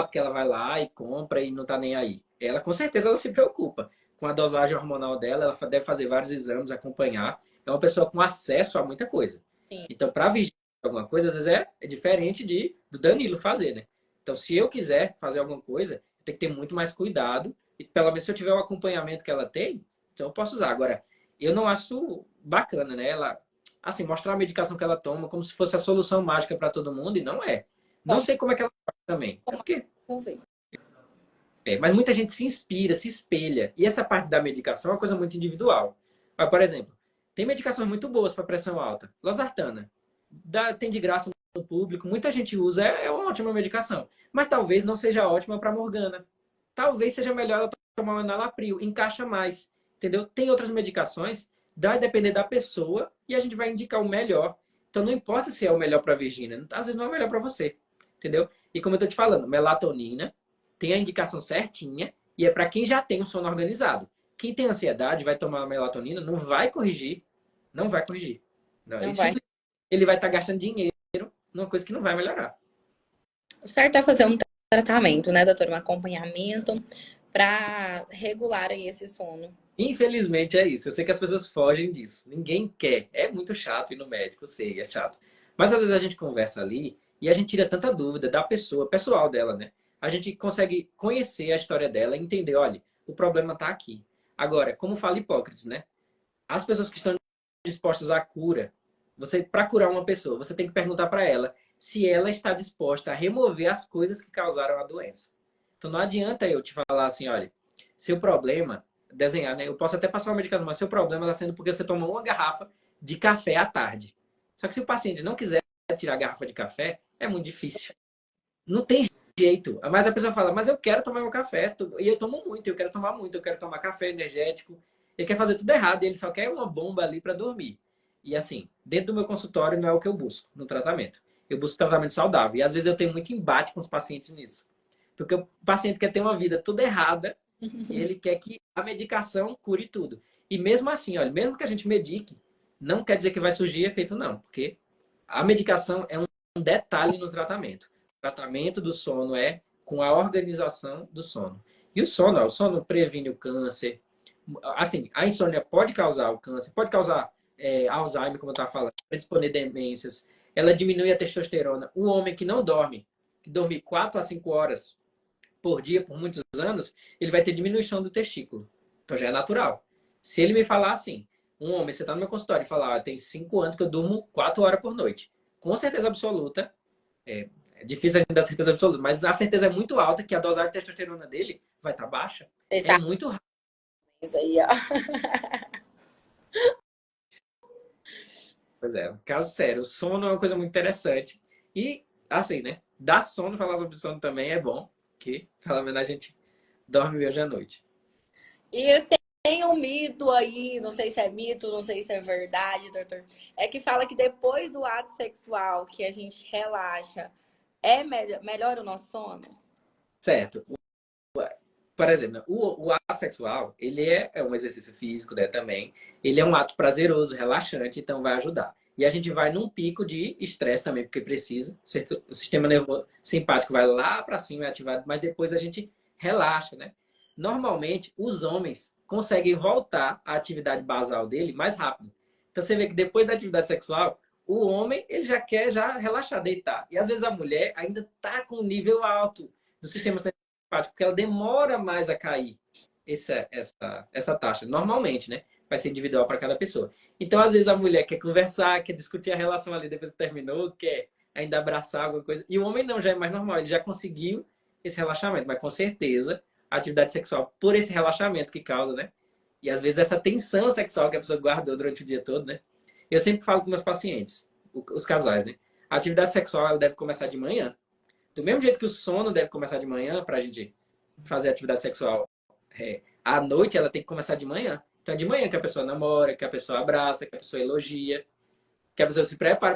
porque ela vai lá e compra e não tá nem aí. Ela, com certeza, ela se preocupa com a dosagem hormonal dela, ela deve fazer vários exames, acompanhar. É uma pessoa com acesso a muita coisa. Sim. Então, para Virgínia alguma coisa, às vezes é diferente do Danilo fazer, né? Então, se eu quiser fazer alguma coisa, eu tenho que ter muito mais cuidado. E pelo menos se eu tiver o acompanhamento que ela tem, então eu posso usar. Agora, eu não acho bacana, né? Ela, assim, mostrar a medicação que ela toma como se fosse a solução mágica para todo mundo, e não é. Não Bom, sei como é que ela faz também. É porque, vamos ver. mas muita gente se inspira, se espelha. E essa parte da medicação é uma coisa muito individual. Mas, por exemplo, tem medicações muito boas para pressão alta. Losartana. Tem de graça no público, muita gente usa, é uma ótima medicação. Mas talvez não seja ótima para Morgana. Talvez seja melhor ela tomar um enalapril, encaixa mais, entendeu? Tem outras medicações, vai depender da pessoa e a gente vai indicar o melhor. Então não importa se é o melhor para a Virgínia, às vezes não é o melhor para você, entendeu? E como eu tô te falando, melatonina tem a indicação certinha e é para quem já tem um sono organizado. Quem tem ansiedade vai tomar melatonina, não vai corrigir, não vai corrigir. Não, Não vai. ele vai estar gastando dinheiro numa coisa que não vai melhorar. O certo é fazer um tratamento, né, doutor? Um acompanhamento para regular aí esse sono. Infelizmente é isso. Eu sei que as pessoas fogem disso. Ninguém quer. É muito chato ir no médico, eu sei, é chato. Mas às vezes a gente conversa ali E a gente tira tanta dúvida da pessoa, pessoal dela, né? A gente consegue conhecer a história dela e entender, olha, o problema está aqui. Agora, como fala Hipócrates, né? As pessoas que estão dispostas à cura, você para curar uma pessoa, você tem que perguntar para ela se ela está disposta a remover as coisas que causaram a doença. Então não adianta eu te falar assim, olha, seu problema, desenhar, né? Eu posso até passar uma medicação, mas seu problema está sendo porque você tomou uma garrafa de café à tarde. Só que se o paciente não quiser tirar a garrafa de café, é muito difícil. Não tem jeito. Mas a pessoa fala, mas eu quero tomar meu café. E eu tomo muito, eu quero tomar muito, eu quero tomar café energético. Ele quer fazer tudo errado, ele só quer uma bomba ali para dormir. E assim, dentro do meu consultório não é o que eu busco no tratamento. Eu busco tratamento saudável. E às vezes eu tenho muito embate com os pacientes nisso. Porque o paciente quer ter uma vida toda errada e ele quer que a medicação cure tudo. E mesmo assim, olha, mesmo que a gente medique, não quer dizer que vai surgir efeito, não. Porque a medicação é um detalhe no tratamento. O tratamento do sono é com a organização do sono. E o sono previne o câncer. Assim, a insônia pode causar o câncer, pode causar Alzheimer, como eu estava falando, predisponer demências. Ela diminui a testosterona. O homem que não dorme, que dorme 4 a 5 horas por dia, por muitos anos, ele vai ter diminuição do testículo. Então já é natural. Se ele me falar assim, um homem, você está no meu consultório e falar, tem 5 anos que eu durmo 4 horas por noite. Com certeza absoluta, é difícil a gente dar certeza absoluta, mas a certeza é muito alta que a dosagem de testosterona dele vai estar baixa. É Está muito rápido. isso aí, ó. Pois é, caso sério, o sono é uma coisa muito interessante. E, assim, né? Dar sono, falar sobre sono também é bom, que pelo menos a gente dorme hoje à noite. E tem um mito aí, não sei se é mito, não sei se é verdade, doutor. É que fala que depois do ato sexual, que a gente relaxa, melhora o nosso sono? Certo. Por exemplo, o ato sexual, ele é um exercício físico, né, também. Ele é um ato prazeroso, relaxante, então vai ajudar. E a gente vai num pico de estresse também, porque precisa. O sistema nervoso simpático vai lá para cima, é ativado, mas depois a gente relaxa, né? Normalmente, os homens conseguem voltar à atividade basal dele mais rápido. Então você vê que depois da atividade sexual, o homem ele já quer já relaxar, deitar. E às vezes a mulher ainda tá com um nível alto do sistema porque ela demora mais a cair essa taxa. Normalmente, né? Vai ser individual para cada pessoa. Então, às vezes, a mulher quer conversar, quer discutir a relação ali depois que terminou, quer ainda abraçar alguma coisa. E o homem não, já é mais normal, ele já conseguiu esse relaxamento. Mas, com certeza, a atividade sexual, por esse relaxamento que causa, né? E, às vezes, essa tensão sexual que a pessoa guardou durante o dia todo, né? Eu sempre falo com meus pacientes, os casais, né? A atividade sexual ela deve começar de manhã. Do mesmo jeito que o sono deve começar de manhã para a gente fazer atividade sexual à noite, ela tem que começar de manhã. Então é de manhã que a pessoa namora, que a pessoa abraça, que a pessoa elogia, que a pessoa se prepara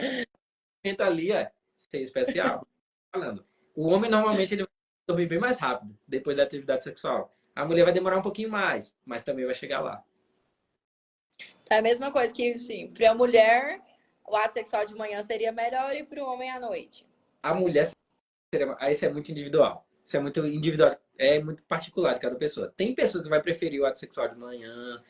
para ali, ser especial. Falando. O homem normalmente ele vai dormir bem mais rápido depois da atividade sexual. A mulher vai demorar um pouquinho mais, mas também vai chegar lá. É a mesma coisa que, sim, para a mulher, o ato sexual de manhã seria melhor e para o homem à noite. A mulher isso é muito individual. Isso é muito individual, é muito particular de cada pessoa. Tem pessoas que vai preferir o ato sexual de manhã,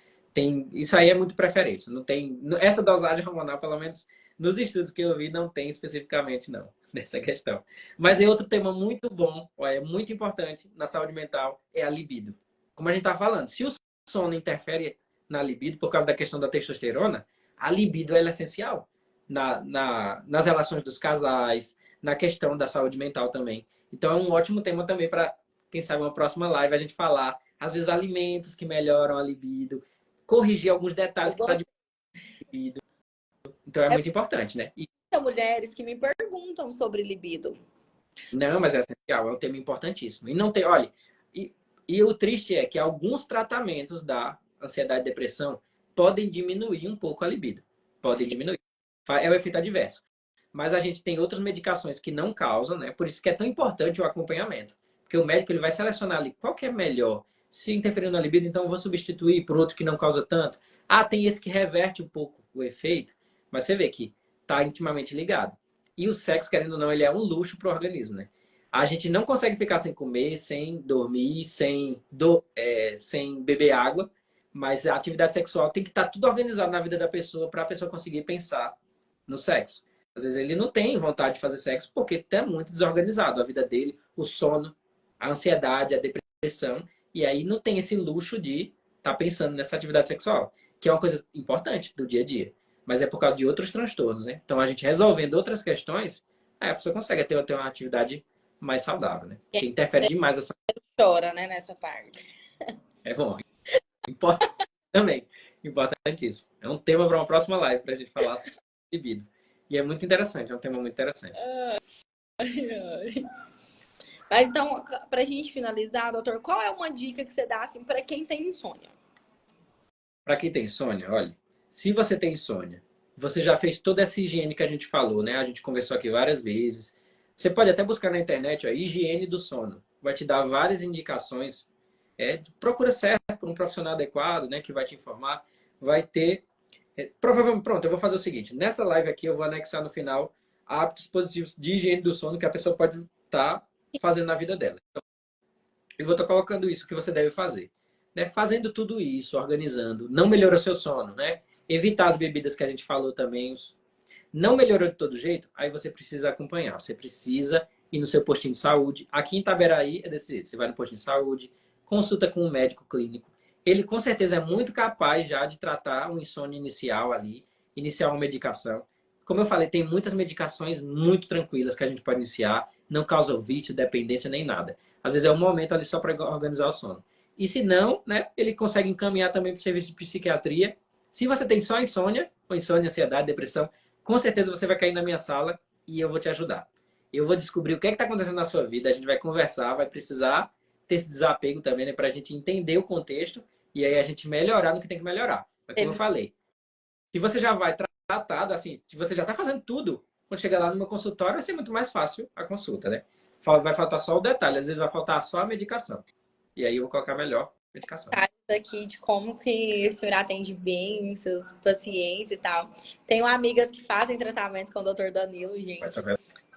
isso aí é muito preferência. Não tem essa dosagem hormonal, pelo menos nos estudos que eu vi, não tem especificamente não nessa questão. Mas é outro tema muito bom, é muito importante na saúde mental, é a libido. Como a gente está falando, se o sono interfere na libido por causa da questão da testosterona, a libido é essencial nas relações dos casais, na questão da saúde mental também. Então é um ótimo tema também para, quem sabe, uma próxima live a gente falar, às vezes, alimentos que melhoram a libido, corrigir alguns detalhes que estão de libido. Então é muito importante, né? E, Mulheres que me perguntam sobre libido. não, mas é essencial, é um tema importantíssimo. E não tem, olha, e o triste é que alguns tratamentos da ansiedade e depressão podem diminuir um pouco a libido. Podem diminuir. É o efeito adverso. Mas a gente tem outras medicações que não causam, né? Por isso que é tão importante o acompanhamento. Porque o médico ele vai selecionar ali qual que é melhor. Se interferir na libido, então eu vou substituir por outro que não causa tanto. Ah, tem esse que reverte um pouco o efeito. Mas você vê que está intimamente ligado. E o sexo, querendo ou não, ele é um luxo para o organismo, né? A gente não consegue ficar sem comer, sem dormir, sem beber água. Mas a atividade sexual tem que estar tudo organizado na vida da pessoa para a pessoa conseguir pensar no sexo. Às vezes ele não tem vontade de fazer sexo porque está muito desorganizado a vida dele, o sono, a ansiedade, a depressão, e aí não tem esse luxo de estar pensando nessa atividade sexual, que é uma coisa importante do dia a dia, mas é por causa de outros transtornos, né? Então a gente resolvendo outras questões, aí a pessoa consegue ter uma atividade mais saudável, né? E Porque interfere demais essa. chora, né, nessa parte. É bom, importante também, importantíssimo. É um tema para uma próxima live para a gente falar sobre libido. E é muito interessante, é um tema muito interessante. Mas então, pra gente finalizar, doutor, qual é uma dica que você dá assim para quem tem insônia? Para quem tem insônia, olha, se você tem insônia, você já fez toda essa higiene que a gente falou, né? A gente conversou aqui várias vezes. Você pode até buscar na internet, ó, higiene do sono. Vai te dar várias indicações. Procura certo por um profissional adequado, né? Que vai te informar. Vai ter. Provavelmente, pronto, eu vou fazer o seguinte. Nessa live aqui, eu vou anexar no final hábitos positivos de higiene do sono que a pessoa pode estar fazendo na vida dela. Então, eu vou estar colocando isso que você deve fazer. Né? Fazendo tudo isso, organizando, não melhora o seu sono, né? Evitar as bebidas que a gente falou também. Não melhorou de todo jeito, aí você precisa acompanhar. Você precisa ir no seu postinho de saúde. Aqui em Itaberaí é desse jeito. Você vai no postinho de saúde, consulta com um médico clínico. Ele com certeza é muito capaz já de tratar um insônia inicial ali, iniciar uma medicação. Como eu falei, tem muitas medicações muito tranquilas que a gente pode iniciar, não causam vício, dependência nem nada. Às vezes é um momento ali só para organizar o sono. E se não, né, ele consegue encaminhar também para o serviço de psiquiatria. Se você tem só insônia, ou insônia, ansiedade, depressão, com certeza você vai cair na minha sala e eu vou te ajudar. Eu vou descobrir o que é que está acontecendo na sua vida, a gente vai conversar, vai precisar ter esse desapego também, né, para a gente entender o contexto e aí a gente melhorar no que tem que melhorar. Mas como eu falei, se você já vai tratado, assim, se você já está fazendo tudo, quando chegar lá no meu consultório vai ser muito mais fácil a consulta, né? Vai faltar só o detalhe, às vezes vai faltar só a medicação. E aí eu vou colocar melhor medicação. Aqui de como que o senhor atende bem seus pacientes e tal. Tenho amigas que fazem tratamento com o doutor Danilo, gente.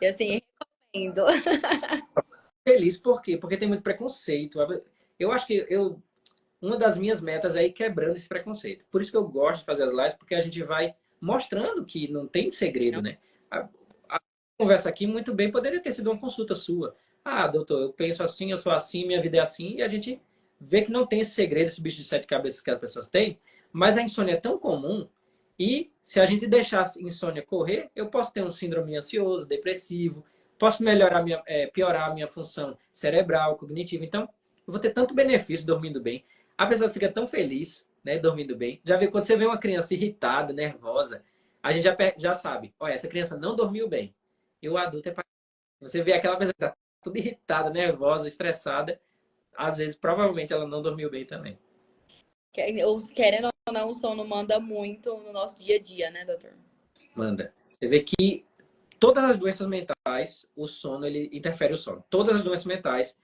E assim, recomendo. Feliz por quê? Porque tem muito preconceito. Eu acho que uma das minhas metas é ir quebrando esse preconceito. Por isso que eu gosto de fazer as lives, porque a gente vai mostrando que não tem segredo, né? A conversa aqui muito bem poderia ter sido uma consulta sua. Ah, doutor, eu penso assim, eu sou assim, minha vida é assim, e a gente vê que não tem esse segredo, esse bicho de sete cabeças que as pessoas têm, mas a insônia é tão comum e se a gente deixar a insônia correr, eu posso ter um síndrome ansioso, depressivo, posso piorar a minha função cerebral, cognitiva. Então, eu vou ter tanto benefício dormindo bem. A pessoa fica tão feliz, né, dormindo bem. Já vê quando você vê uma criança irritada, nervosa, a gente já sabe, olha, essa criança não dormiu bem. E o adulto você vê aquela pessoa que está toda irritada, nervosa, estressada, às vezes, provavelmente, ela não dormiu bem também. Querendo ou não, o sono manda muito no nosso dia a dia, né, doutor? Manda. Você vê que todas as doenças mentais, o sono, ele interfere o sono. Todas as doenças mentais,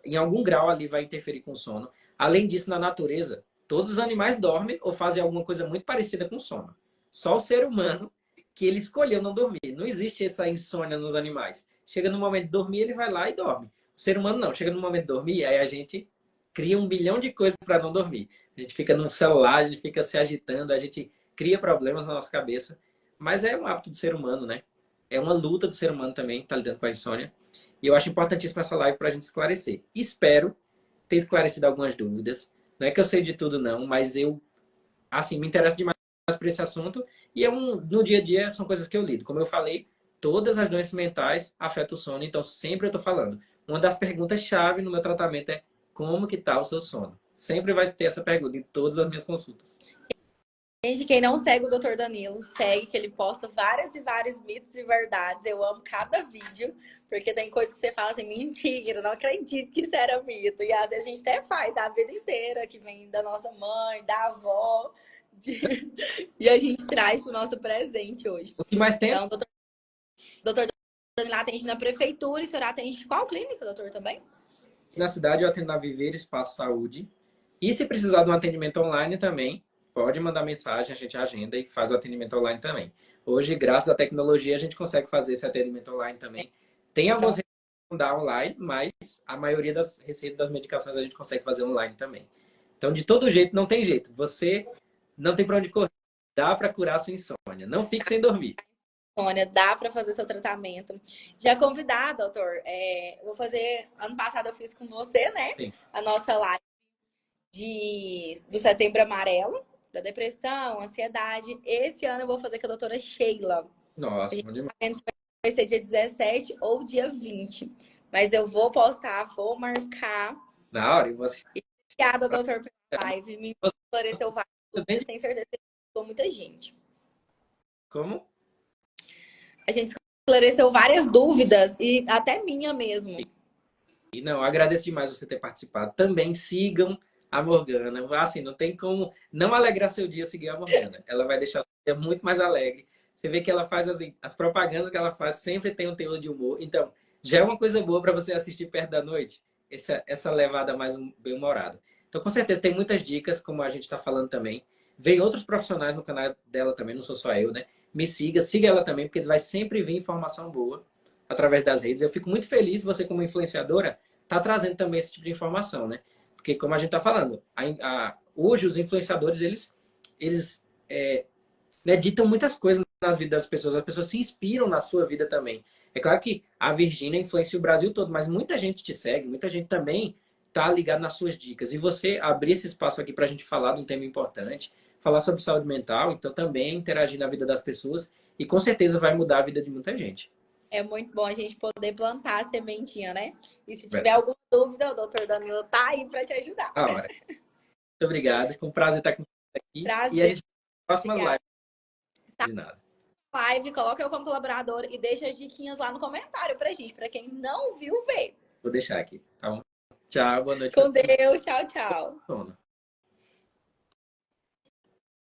em algum grau ali, vai interferir com o sono. Além disso, na natureza, todos os animais dormem ou fazem alguma coisa muito parecida com o sono. Só o ser humano que ele escolheu não dormir. Não existe essa insônia nos animais. Chega no momento de dormir, ele vai lá e dorme. O ser humano não. Chega no momento de dormir, aí a gente cria 1 bilhão de coisas para não dormir. A gente fica no celular, a gente fica se agitando, a gente cria problemas na nossa cabeça. Mas é um hábito do ser humano, né? É uma luta do ser humano também, tá lidando com a insônia. E eu acho importantíssima essa live para a gente esclarecer. Espero ter esclarecido algumas dúvidas. Não é que eu sei de tudo, não, mas eu, assim, me interesso demais por esse assunto. E no dia a dia são coisas que eu lido. Como eu falei, todas as doenças mentais afetam o sono, então sempre eu estou falando. Uma das perguntas-chave no meu tratamento é como que está o seu sono? Sempre vai ter essa pergunta em todas as minhas consultas. Gente, quem não segue o Dr. Danilo, segue que ele posta vários e vários mitos e verdades. Eu amo cada vídeo, porque tem coisas que você fala assim, mentira, não acredito que isso era mito. E às vezes a gente até faz a vida inteira, que vem da nossa mãe, da avó, e a gente traz para o nosso presente hoje. O que mais tem? Então, doutor Danilo atende na prefeitura e o senhor atende qual clínica, doutor, também? Na cidade eu atendo na Viver Espaço Saúde. E se precisar de um atendimento online também, pode mandar mensagem, a gente agenda e faz o atendimento online também. Hoje, graças à tecnologia, a gente consegue fazer esse atendimento online também. Tem algumas receitas que não dá online, mas a maioria das receitas das medicações a gente consegue fazer online também. Então, de todo jeito, não tem jeito. Você não tem para onde correr. Dá para curar a sua insônia. Não fique sem dormir. Sônia, dá para fazer seu tratamento. Já convidar, doutor, vou fazer. Ano passado eu fiz com você, né? Sim. A nossa live do Setembro Amarelo, da depressão, ansiedade. Esse ano eu vou fazer com a doutora Sheila. Nossa, bom demais. Vai ser dia 17 ou dia 20. Mas eu vou postar, vou marcar. Na hora, e você. Obrigada, doutor, pela live. Me esclareceu várias dúvidas. Tenho certeza que ajudou muita gente. Como? A gente esclareceu várias dúvidas e até minha mesmo. E não, agradeço demais você ter participado. Também sigam a Morgana. Assim, não tem como não alegrar seu dia seguir a Morgana. Ela vai deixar seu dia muito mais alegre. Você vê que ela faz as propagandas que ela faz sempre tem um teor de humor. Então, já é uma coisa boa para você assistir perto da noite. Essa levada mais bem-humorada. Então, com certeza, tem muitas dicas, como a gente está falando também. Vem outros profissionais no canal dela também, não sou só eu, né? Me siga ela também, porque vai sempre vir informação boa através das redes. Eu fico muito feliz, você como influenciadora, tá trazendo também esse tipo de informação, né? Porque, como a gente tá falando, hoje os influenciadores, eles né, ditam muitas coisas nas vidas das pessoas. As pessoas se inspiram na sua vida também. É claro que a Virgínia influencia o Brasil todo, mas muita gente te segue, muita gente também tá ligado nas suas dicas. E você abrir esse espaço aqui pra gente falar de um tema importante, falar sobre saúde mental, então também interagir na vida das pessoas e com certeza vai mudar a vida de muita gente. É muito bom a gente poder plantar a sementinha, né? E se tiver alguma dúvida, o doutor Danilo tá aí para te ajudar. A hora. Muito obrigado. Foi um prazer estar com você aqui. Prazer. E a gente próximas Obrigada. lives. De nada. Live, coloca eu como colaborador e deixa as diquinhas lá no comentário pra gente, para quem não viu ver. Vou deixar aqui, tá bom? Tchau, boa noite. Com Deus, tchau, tchau. Sono.